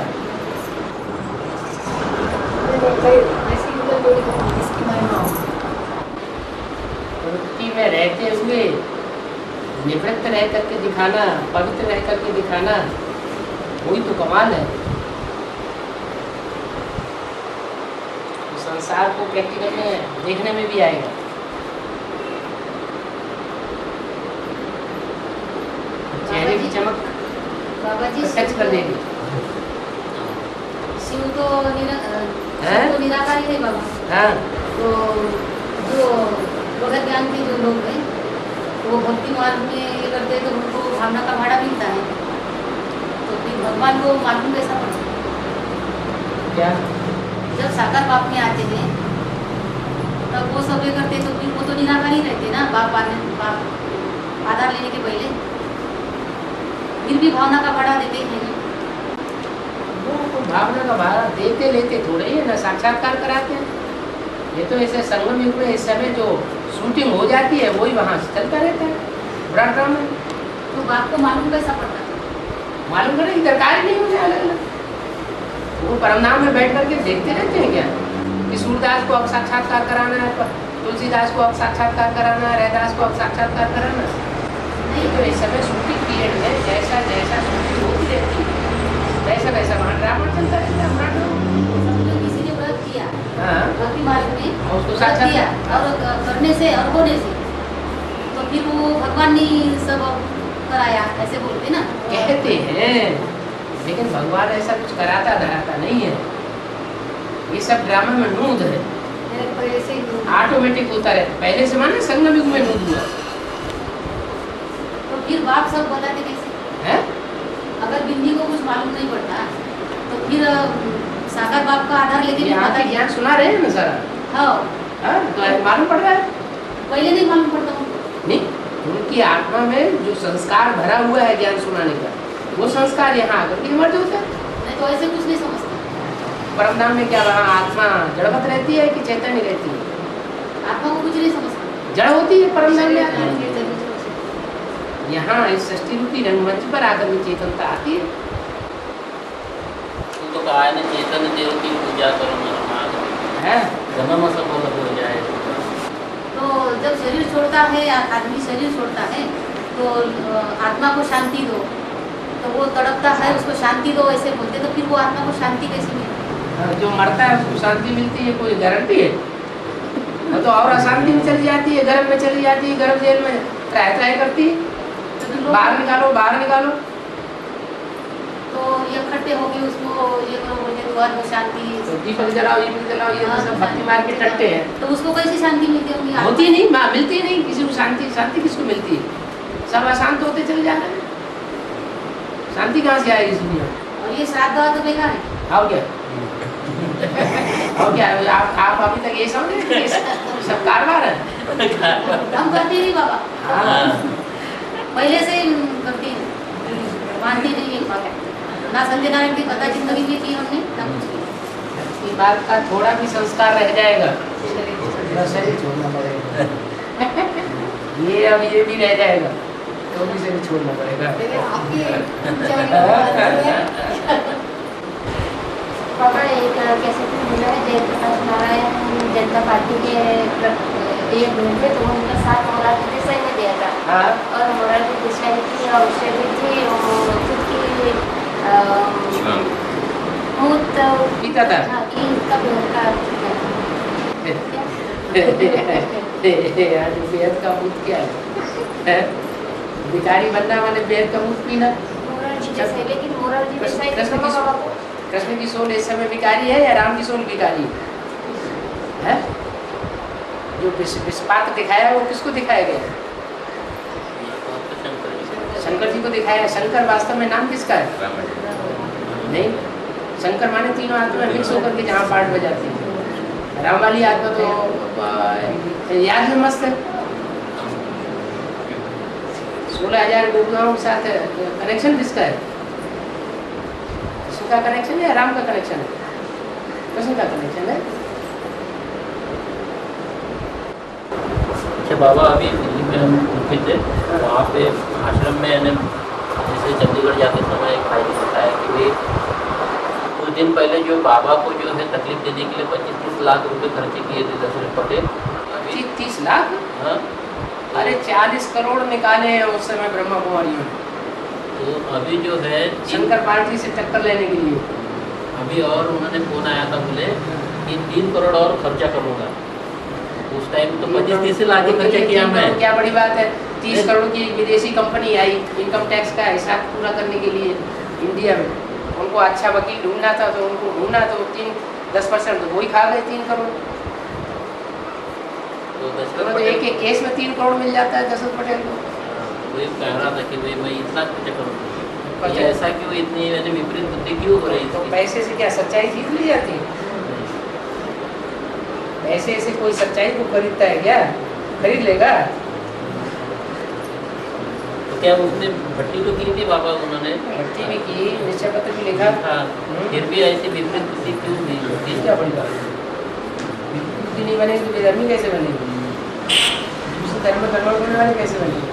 इसकी महिमा हो। वृत्ति में रहते हुए निवृत्त रह करके दिखाना, पवित्र रह करके दिखाना, वही तो कमाल है। तो संसार को प्रैक्टिकल में देखने में भी आएगा। चेहरे की चमक बाबा जी टच कर देगी। शिव तो निराकारी है बाबा। हाँ, तो जो भगत ज्ञान के जो लोग हैं वो भक्ति मार्ग में ये करते हैं तो उनको भावना का भाड़ा मिलता है, तो फिर भगवान को मालूम कैसा पड़ता है? क्या जब साकार बाप में आते हैं तब वो सब ये करते हैं, तो फिर वो तो निराकारी रहते ना बाप आधार लेने के पहले, फिर भी भावना का भाड़ा देते हैं। वो भावना का भाड़ा देते लेते थोड़े ही है ना, साक्षात्कार कराते हैं। ये तो ऐसे संगम युग में इस समय जो शूटिंग हो जाती है वही वहाँ से चलता रहता है, बड़ा ड्रामा है। तो बाप को मालूम कैसा पड़ता है? मालूम करें कि दरकार ही नहीं हो जाए अलग अलग। वो परमनाम में बैठ करके देखते रहते हैं क्या कि सूरदास को अब साक्षात्कार कराना है, तुलसीदास को अब साक्षात्कार कराना है, रैदास को अब साक्षात्कार कराना नहीं। तो इस समय शूटिंग पीरियड में जैसा जैसा शूटिंग होती रहती है वैसा वैसा वहाँ ड्रामा चलता रहता है। समझो किसी ने व्रत किया भक्ति मार्ग में, उसको व्रत साक्षात किया और करने से और होने से, तो फिर वो भगवान ने सब कराया ऐसे बोलते ना, कहते हैं, लेकिन भगवान ऐसा कुछ कराता धराता नहीं है। ये सब ड्रामा में नूद है, मेरे पहले से ही ऑटोमेटिक होता रहता। पहले से माने संगम युग में नूद हुआ तो फिर बाप सब बताते कैसे? है। अगर बिंदी को कुछ मालूम नहीं पड़ता तो फिर सागर बाप का आधार लेके भी यहाँ पता के ज्ञान सुना रहे हैं ना सारा? हाँ हाँ, तो मालूम पड़ रहा है? पहले नहीं मालूम पड़ता उनको। नहीं, उनकी आत्मा में जो संस्कार भरा हुआ है ज्ञान सुनाने का, वो संस्कार यहाँ आकर के मर्ज होता है। नहीं तो ऐसे कुछ नहीं समझता। परमधाम में क्या वहाँ आत्मा जड़वत रहती है कि चैतन्य रहती है? आत्मा को कुछ नहीं समझता। जड़ होती है परमधाम में आकर शरीर के। जब भी समझता। यहाँ इस सृष्टि रूपी रंगमंच पर आकर के चेतनता आती है। तो कहा है ना, चेतन देव की पूजा करो नरमाग, है जन्म सफल हो जाए। तो जब शरीर छोड़ता है या आदमी शरीर छोड़ता है तो आत्मा को शांति दो, तो वो तड़पता है, उसको शांति दो ऐसे बोलते, तो फिर वो आत्मा को शांति कैसे मिलेगी? जो मरता है उसको शांति मिलती है, कोई गारंटी है? तो और अशांति में चली जाती है, गर्भ में चली जाती है, गर्भ जेल में त्राय करती है। तो फिर लोग बाहर निकालो, बाहर निकालो। तो ये इकट्ठे होके उसको ये करो बोलते तो घर में शांति। तो दीपक जलाओ, ये भी जलाओ, ये तो सब भक्ति मार के टट्टे हैं। तो उसको कैसे शांति मिलती होगी? होती नहीं, मिलती नहीं किसी को शांति। शांति किसको मिलती है? सब अशांत होते चले जा रहे हैं। शांति कहाँ से आएगी इस दुनिया में? और ये श्राद्ध हुआ तो बेकार है। और क्या? और क्या? आप अभी तक ये समझे कि ये सब कारवार है? हम करते नहीं बाबा, हाँ। पहले से ही करते हैं, मानते नहीं है बाबा। ना संजय नारायण की कथा जिंदगी में की हमने, ना कुछ की। इस बात का थोड़ा भी संस्कार रह जाएगा तो शरीर छोड़ना पड़ेगा। ये अब ये भी रह जाएगा तो भी शरीर छोड़ना पड़ेगा। पापा एक कैसे तो मिला है जयप्रकाश नारायण जनता पार्टी के एक मिनट थे, तो उनका साथ मोरारजी देसाई ने दिया था। हाँ। और मोरारजी देसाई की औषधि थी, वो खुद की मूत पीता था। हाँ, ईंट का पेड़ का आज बेहद का मूत क्या है? भिखारी बनना माने बेहद का मूत पीना। मोरारजी देसाई, लेकिन मोरारजी देसाई कृष्ण की बाबा को कृष्ण की सोल इस समय भिखारी है या राम की सोल भिखारी है? जो विस्पात दिखाया वो किसको दिखाया गया? शंकर जी को दिखाया। शंकर वास्तव में नाम किसका है? नहीं, शंकर माने तीनों आत्मा मिक्स होकर के जहाँ पाठ बजाती है। राम वाली आत्मा तो याद में मस्त है। 16,000 गोपिकाओं के साथ कनेक्शन किसका है? कृष्ण का कनेक्शन है या राम का कनेक्शन है? कृष्ण का कनेक्शन है। अच्छा बाबा, अभी दिल्ली में हम रुके थे, वहाँ पे आश्रम में जैसे चंडीगढ़ जाते समय एक भाई ने बताया कि भाई कुछ दिन पहले जो बाबा को जो है तकलीफ देने के लिए 25-30 लाख रुपए खर्चे किए थे दशरथ पटेल। अभी 30 लाख? हाँ, अरे 40 करोड़ निकाले हैं उस समय ब्रह्मा कुमारियों ने, तो अभी जो है शंकर पार्टी से टक्कर लेने के लिए। अभी और उन्होंने फोन आया था, बोले कि 3 करोड़ और खर्चा करूँगा। उस टाइम तो 25-30 लाख ही खर्चा किया मैं। क्या बड़ी बात है? 30 करोड़ की विदेशी कंपनी आई इनकम टैक्स का हिसाब पूरा करने के लिए इंडिया में। उनको अच्छा वकील ढूंढना था, तो उनको ढूंढना तो 10% तो वही खा गए 3 करोड़। तो एक एक केस में 3 करोड़ मिल जाता है दशरथ पटेल को। वही कह रहा था कि भाई मैं इतना खर्चा करूँगा, ये ऐसा क्यों, इतनी मैंने विपरीत बुद्धि क्यों हो रही तो थी? पैसे से क्या सच्चाई जीत ली जाती है? पैसे से कोई सच्चाई को खरीदता है क्या? खरीद लेगा? तो क्या उसने भट्टी तो की थी बाबा उन्होंने? भर्ती भी की, निश्चय पत्र भी लिखा। हाँ, फिर भी ऐसी विपरीत बुद्धि क्यों नहीं होती? क्या बड़ी बात है? बुद्धि नहीं बनेगी तो बेधर्मी कैसे बनेगी? दूसरे धर्म में कन्वर्ट होने वाले कैसे बनेगी?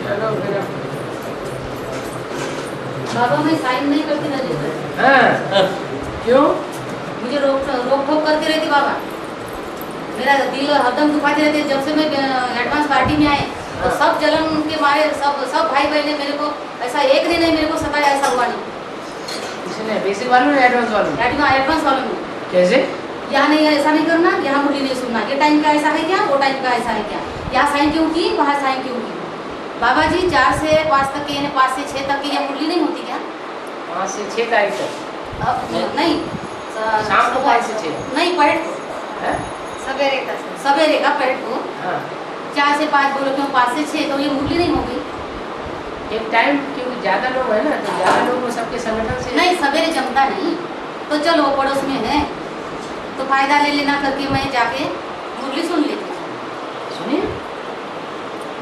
चलो फिर बाबा मैं साइन नहीं करती रजिस्टर। हाँ, क्यों? मुझे रोक ठोक करती रहती बाबा। मेरा दिल हरदम दुखाते रहते। जब से मैं एडवांस पार्टी में आए तो सब जलन के मारे सब भाई बहने मेरे को ऐसा एक दिन नहीं मेरे को सताया, ऐसा हुआ नहीं। किसने? बेसिक वालों ने एडवांस वालों ने? एडवांस वालों में कैसे? यहाँ नहीं, ऐसा नहीं करना, यहाँ मुरली नहीं सुनना, ये टाइम का ऐसा है क्या, वो टाइम का ऐसा है क्या, यहाँ साइन क्यों की, वहाँ साइन क्यों की। बाबा जी 4 से 5 तक की, यानी 5 से 6 तक की यह मुरली नहीं होती क्या? 5 से 6 तारीख तक? अब नहीं, शाम को 5 से 6? नहीं, पलट को हैं? सवेरे का पलट को हाँ। 4 से 5 बोलो क्यों, 5 से 6 तो ये मुरली नहीं होगी। एक टाइम क्योंकि ज्यादा लोग है ना, तो ज्यादा लोग सबके संगठन से नहीं सवेरे जमता नहीं, तो चलो पड़ोस में है तो फायदा ले लेना करके मैं जाके मुरली सुन लेती थी। सुनिए,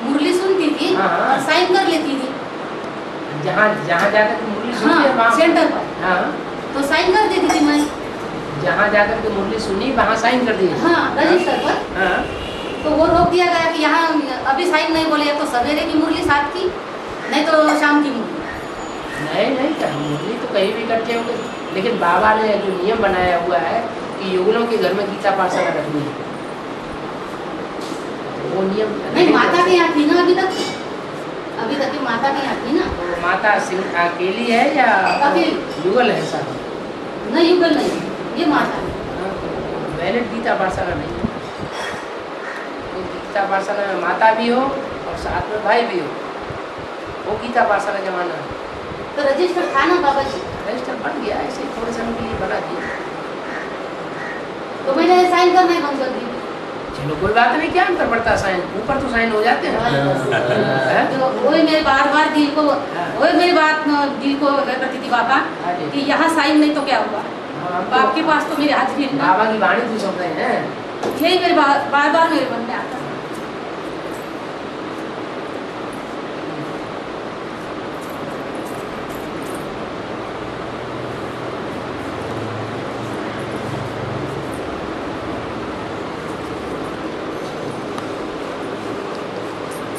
मुरली सुनती थी हाँ, हाँ। और साइन कर लेती थी। जहाँ जहाँ जाकर के मुरली सुनी है हाँ वहाँ सेंटर पर हाँ, तो साइन कर देती थी मैं। जहाँ जाकर के मुरली सुनी वहाँ साइन कर दिए। हाँ रजिस्टर पर। हाँ, तो वो रोक दिया गया कि यहाँ अभी साइन नहीं बोले, तो सवेरे की मुरली 7 की, नहीं तो शाम की मुरली। नहीं क्या मुरली तो कहीं भी करते होंगे, लेकिन बाबा ने जो नियम बनाया हुआ है कि युगलों के घर में गीता पाठशाला रखनी है, वो नियम नहीं माता के यहाँ थी ना अभी तक की माता के यहाँ थी ना। तो माता सिंह अकेली है या अकेली। युगल है सब? नहीं युगल नहीं, ये माता है। वैलिड गीता पाठशाला नहीं है। तो गीता पाठशाला में माता भी हो और साथ में भाई भी हो, वो गीता पाठशाला जमाना है। तो रजिस्टर था ना बाबा जी, रजिस्टर बन गया, ऐसे थोड़े समय के लिए बना दिया। तो मैंने साइन करना ही बंद कर दी। चलो कोई बात नहीं, क्या अंतर पड़ता है, साइन ऊपर तो साइन हो जाते हैं। हैं? तो वही मेरे बार दिल को, वही मेरी बात दिल को करती थी बाबा हाँ जी। कि यहाँ साइन नहीं तो क्या हुआ, हाँ, तो आपके पास तो मेरे हाथ में ना। बाबा की वाणी तो सुन रहे हैं। यही मेरे बार मेरे मन में आता है।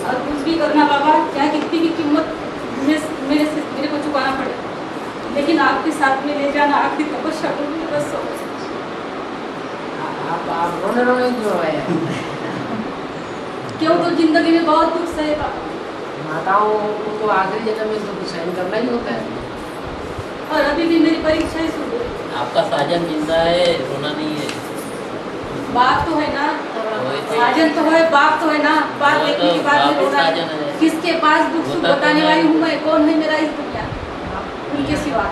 और कुछ भी करना बाबा, चाहे कितनी भी कीमत मेरे को चुकाना पड़े, लेकिन आपके साथ में ले जाना आखिरी तपस्या करूँगी बस। आप रोने क्यों आए? क्यों, तो जिंदगी में बहुत दुख सहे बाबा, माताओं को तो आखिरी जन्म में तो सहन करना ही होता है। और अभी भी मेरी परीक्षा ही शुरू है। आपका साजन जिंदा है, रोना नहीं है। बाप तो है ना, वही तो। साजन तो है, बाप तो है ना, बाप वो देखने तो के बाद बाप में ही रोना साजन है। है। किसके पास दुख सुख होता तो बताने है। वाली हूँ मैं, कौन है मेरा इस दुनिया उनके सिवा।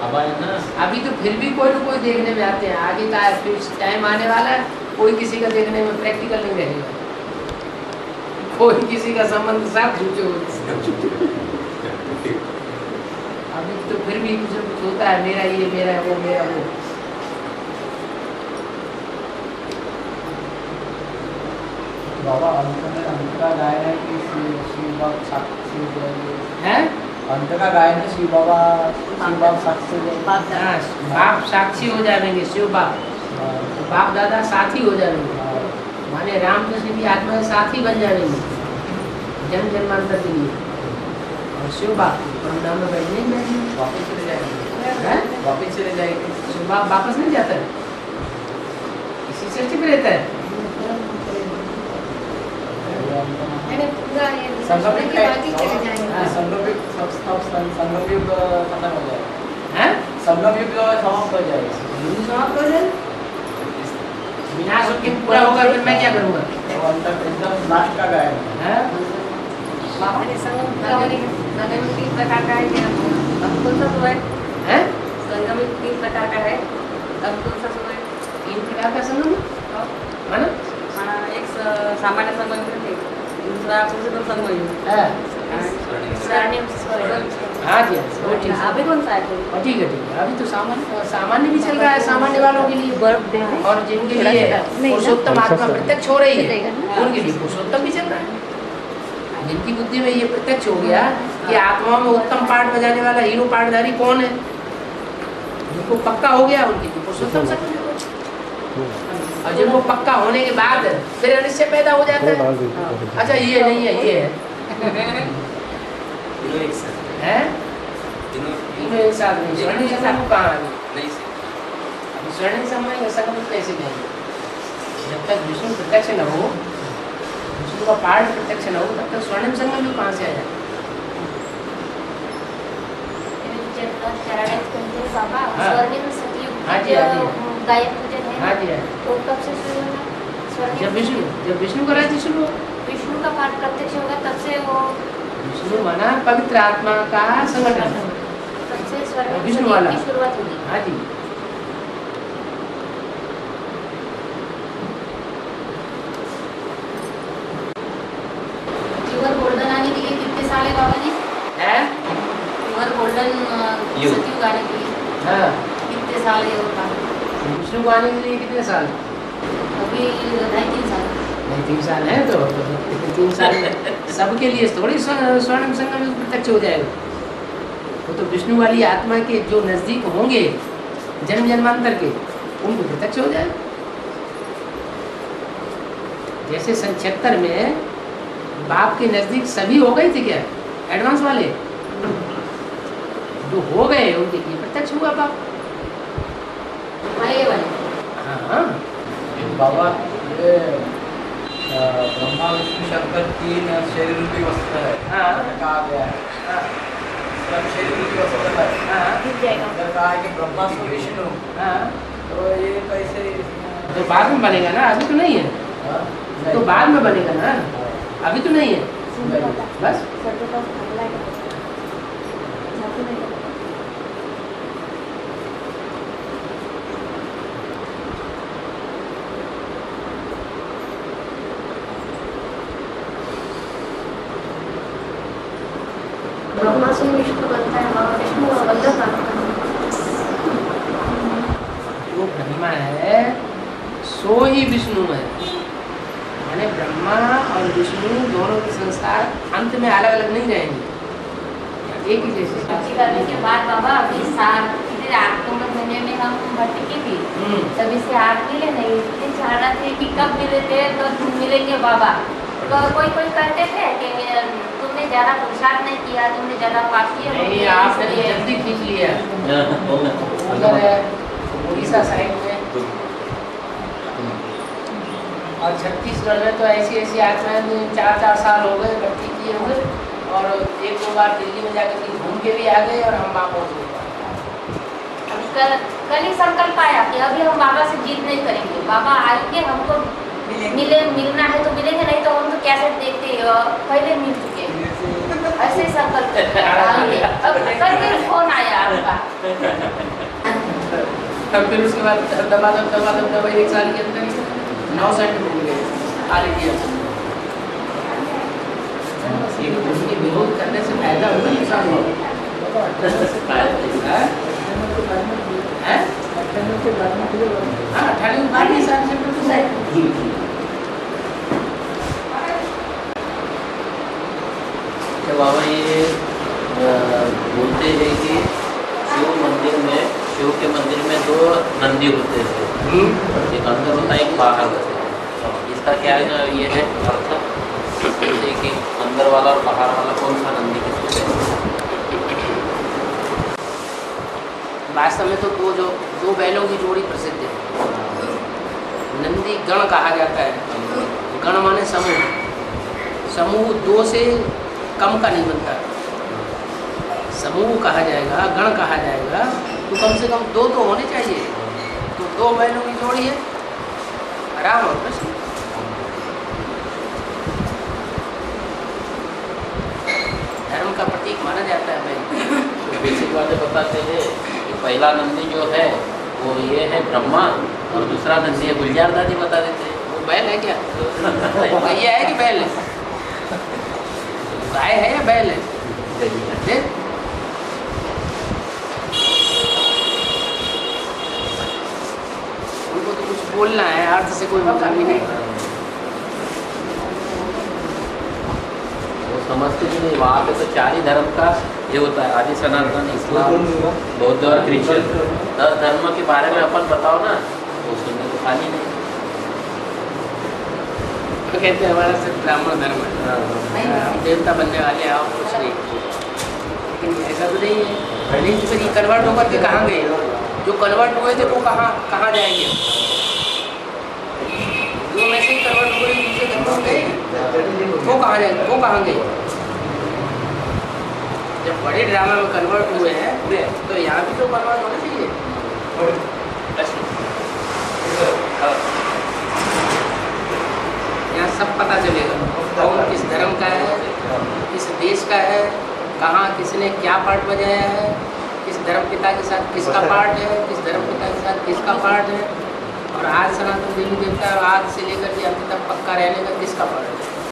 बाबा है ना, अभी तो फिर भी कोई न कोई देखने में आते हैं, आगे का फिर टाइम आने वाला है, कोई किसी का देखने में प्रैक्टिकल नहीं रहेगा, कोई किसी का संबंध साथ झूठे होते। अभी तो फिर भी कुछ न कुछ होता है, मेरा ये, मेरा वो, मेरा वो। बाबा अंत का गायन है कि शिव बाबा साक्षी हो जाएंगे? है अंत का गायन है शिव बाबा साक्षी हो जाएंगे? हाँ, बाप साक्षी हो जाएंगे, शिव बाप, बाप दादा साथी हो जाएंगे, माने रामकृष्ण की आत्मा के साथी बन जाएंगे जन्म जन्मांतर के लिए। और शिव बाप परमधाम में बैठने ही बैठेंगे, वापस चले जाएंगे? हैं? वापस चले जाएंगे? शिव बाप वापस नहीं जाता है, इसी सृष्टि में रहता है। मैंने पूरा ये संगम के बाद ही चले जाएंगे। हाँ। संगम युग खत्म हो जाएगा, हैं? संगम युग समाप्त हो जाएगा। हिंदू समाप्त हो जाए, विनाश होके पूरा होगा, फिर मैं क्या करूँगा? तो अंत एकदम लास्ट का गायन है। हैं? बाबा ने संगम पूरा होने के संगम में 3 प्रकार का है, अब कौन सा सुबह है? हैं? संगम में 3 प्रकार का है, अब कौन सा सुबह है? 3 प्रकार का संगम है? है ना? हाँ, एक सामान्य संगम है, दूसरा पुरुषोत्तम संगम है, है। स्वर्णिम हाँ जी, वो ठीक है। अभी कौन सा है? और ठीक है, अभी तो सामान्य भी चल रहा है, सामान्य वालों के लिए, और जिनके लिए पुरुषोत्तम आत्मा प्रत्यक्ष हो रही है उनके लिए पुरुषोत्तम भी चल रहा है। जिनकी बुद्धि में ये प्रत्यक्ष हो गया कि आत्मा में उत्तम पाठ बजाने वाला हीरो पाठधारी कौन है, जिनको पक्का हो गया उनके लिए पुरुषोत्तम संगम। और जिनको पक्का होने के बाद फिर अनिश्चय पैदा हो जाता है, अच्छा ये नहीं है, ये है, हैं? तीनों एक साथ नहीं, स्वर्णिम संगम कहाँ आ गई? अभी स्वर्णिम संगम कैसे कहेंगे? जब तक विष्णु प्रत्यक्ष न हो, विष्णु का पाठ प्रत्यक्ष न हो, तब तक स्वर्णिम संगम भी कहाँ से आ जाए? बाबा हाँ। स्वर्णिम सतयुग हाँ जी, जो हाँ जी। गायक पूजन है हाँ जी, हाँ। तो कब से शुरू होना? स्वर्णिम जब विष्णु का राज्य शुरू हो, विष्णु का पाठ प्रत्यक्ष होगा तब से वो विष्णु माना पवित्र आत्मा का संगठन, तब से स्वर्णिम विष्णु सतयुग वाला। की शुरुआत होगी। हाँ जी। जीवन गोल्डन आने के लिए कितने साल है को आने के लिए हाँ, कितने साल ये होता है? विष्णु को आने के लिए कितने साल? अभी 2.5-3 साल। नहीं, 3 साल है तो 3 साल सबके लिए थोड़ी स्वर्ण संगम में प्रत्यक्ष हो जाएगा। वो तो विष्णु वाली आत्मा के जो नजदीक होंगे जन्म जन्मांतर के, उनको प्रत्यक्ष हो जाएगा। जैसे 76 में बाप के नजदीक सभी हो गए थे क्या, एडवांस वाले जो हो गए उनके लिए प्रत्यक्ष हुआ बाप। पहले वाले हाँ, बाबा ये ब्रह्मा विष्णु शंकर 3 शरीर रूपी वस्त्र है। हाँ। कहा गया है हाँ, सब शरीर रूपी वस्त्र है। हाँ, दिख जाएगा। अंदर कहा है कि ब्रह्मा सो विष्णु, हाँ। तो ये कैसे तो बाद में बनेगा ना, अभी तो नहीं है। हाँ? तो बाद में बनेगा ना, अभी तो नहीं है। बस ब्रह्मा से विष्णु बनता है और विष्णु और वल्लभ बनता है। जो ब्रह्मा है सो ही विष्णु है। माने ब्रह्मा और विष्णु दोनों के संस्कार अंत में अलग अलग नहीं रहेंगे, एक ही जैसे। भक्ति करने के बाद बाबा अभी 7 अक्टूबर महीने में हम भर्ती की थी, तभी से आप मिले नहीं। इतनी चाह रहे थे कि कब मिले थे, कब मिलेंगे बाबा। तो कोई कोई कहते थे कि तुमने ज़्यादा पुरुषार्थ नहीं किया, तुमने ज़्यादा पाप किया। नहीं, आपने जल्दी खींच लिया। उधर है उड़ीसा साइड में और छत्तीसगढ़ में तो ऐसी ऐसी आत्माएं 4-4 साल हो गए भर्ती किए हुए, और 1-2 बार दिल्ली में जाकर के घूम के भी आ गए और हम वापस हो गए। कल ही संकल्प आया कि अभी हम बाबा से जीत नहीं करेंगे। बाबा आएंगे, हमको मिलना है तो मिलेंगे, नहीं तो हम तो कैसे देखते पहले मिल चुके हैं। ऐसे ही संकल्प अब कल फिर फोन आया आपका। तब फिर उसके बाद दबा 1 साल के अंदर 9 सेंट घूम गए। आ लीजिए, उनके विरोध करने से फायदा होगा, नुकसान होगा। हाँ, 98 के बाद ही साल से तो बाबा ये बोलते हैं कि शिव के मंदिर में 2 नंदी होते थे, एक अंदर होता है एक बाहर होता है। इसका क्या है ये है अर्थ, जैसे कि अंदर वाला और बाहर वाला कौन सा नंदी किसको कहते हैं? वास्तव में तो दो बैलों की जोड़ी प्रसिद्ध है। नंदी गण कहा जाता है। गण माने समूह, समूह 2 से कम का नहीं बनता। समूह कहा जाएगा, गण कहा जाएगा, तो कम से कम 2 तो होने चाहिए। तो 2 बैलों की जोड़ी है, राम और कृष्ण। धर्म का प्रतीक माना जाता है बैल। तो बेसिक बातें बताते हैं कि पहला नंदी जो है वो ये है ब्रह्मा, और दूसरा नंदी है गुलजार दादी बता देते हैं। वो बैल है क्या? भैया है कि बैल है? गाय है या बैल है? उनको तो कुछ बोलना है, अर्थ से कोई मतलब ही नहीं। वो समझते भी नहीं। वहाँ पे तो 4 ही धर्म का ये होता है, आदि सनातन, इस्लाम, बौद्ध और क्रिश्चियन। 10 धर्म के बारे में अपन बताओ ना, वो सुनने को खाली नहीं। तो कहते हैं हमारा सिर्फ ब्राह्मण धर्म है, हम देवता बनने वाले हैं, और कुछ नहीं। लेकिन ऐसा तो नहीं है। नहीं तो फिर ये कन्वर्ट होकर के कहाँ गए? जो कन्वर्ट हुए थे वो कहाँ जाएंगे? जो वैसे ही कन्वर्ट हुए दूसरे धर्मों में गए, वो कहाँ जाएंगे? वो कहाँ गए? जब बड़े ड्रामा में कन्वर्ट हुए हैं तो यहाँ भी तो कन्वर्ट होना चाहिए। यहाँ सब पता चलेगा कौन किस धर्म का है, किस देश का है, कहाँ किसने क्या पार्ट बजाया है, किस धर्म पिता के साथ किसका पार्ट है, किस धर्म पिता के साथ किसका पार्ट है, और आज सनातन देवी देवता आज से लेकर के अंत तक पक्का रहने का किसका पार्ट है।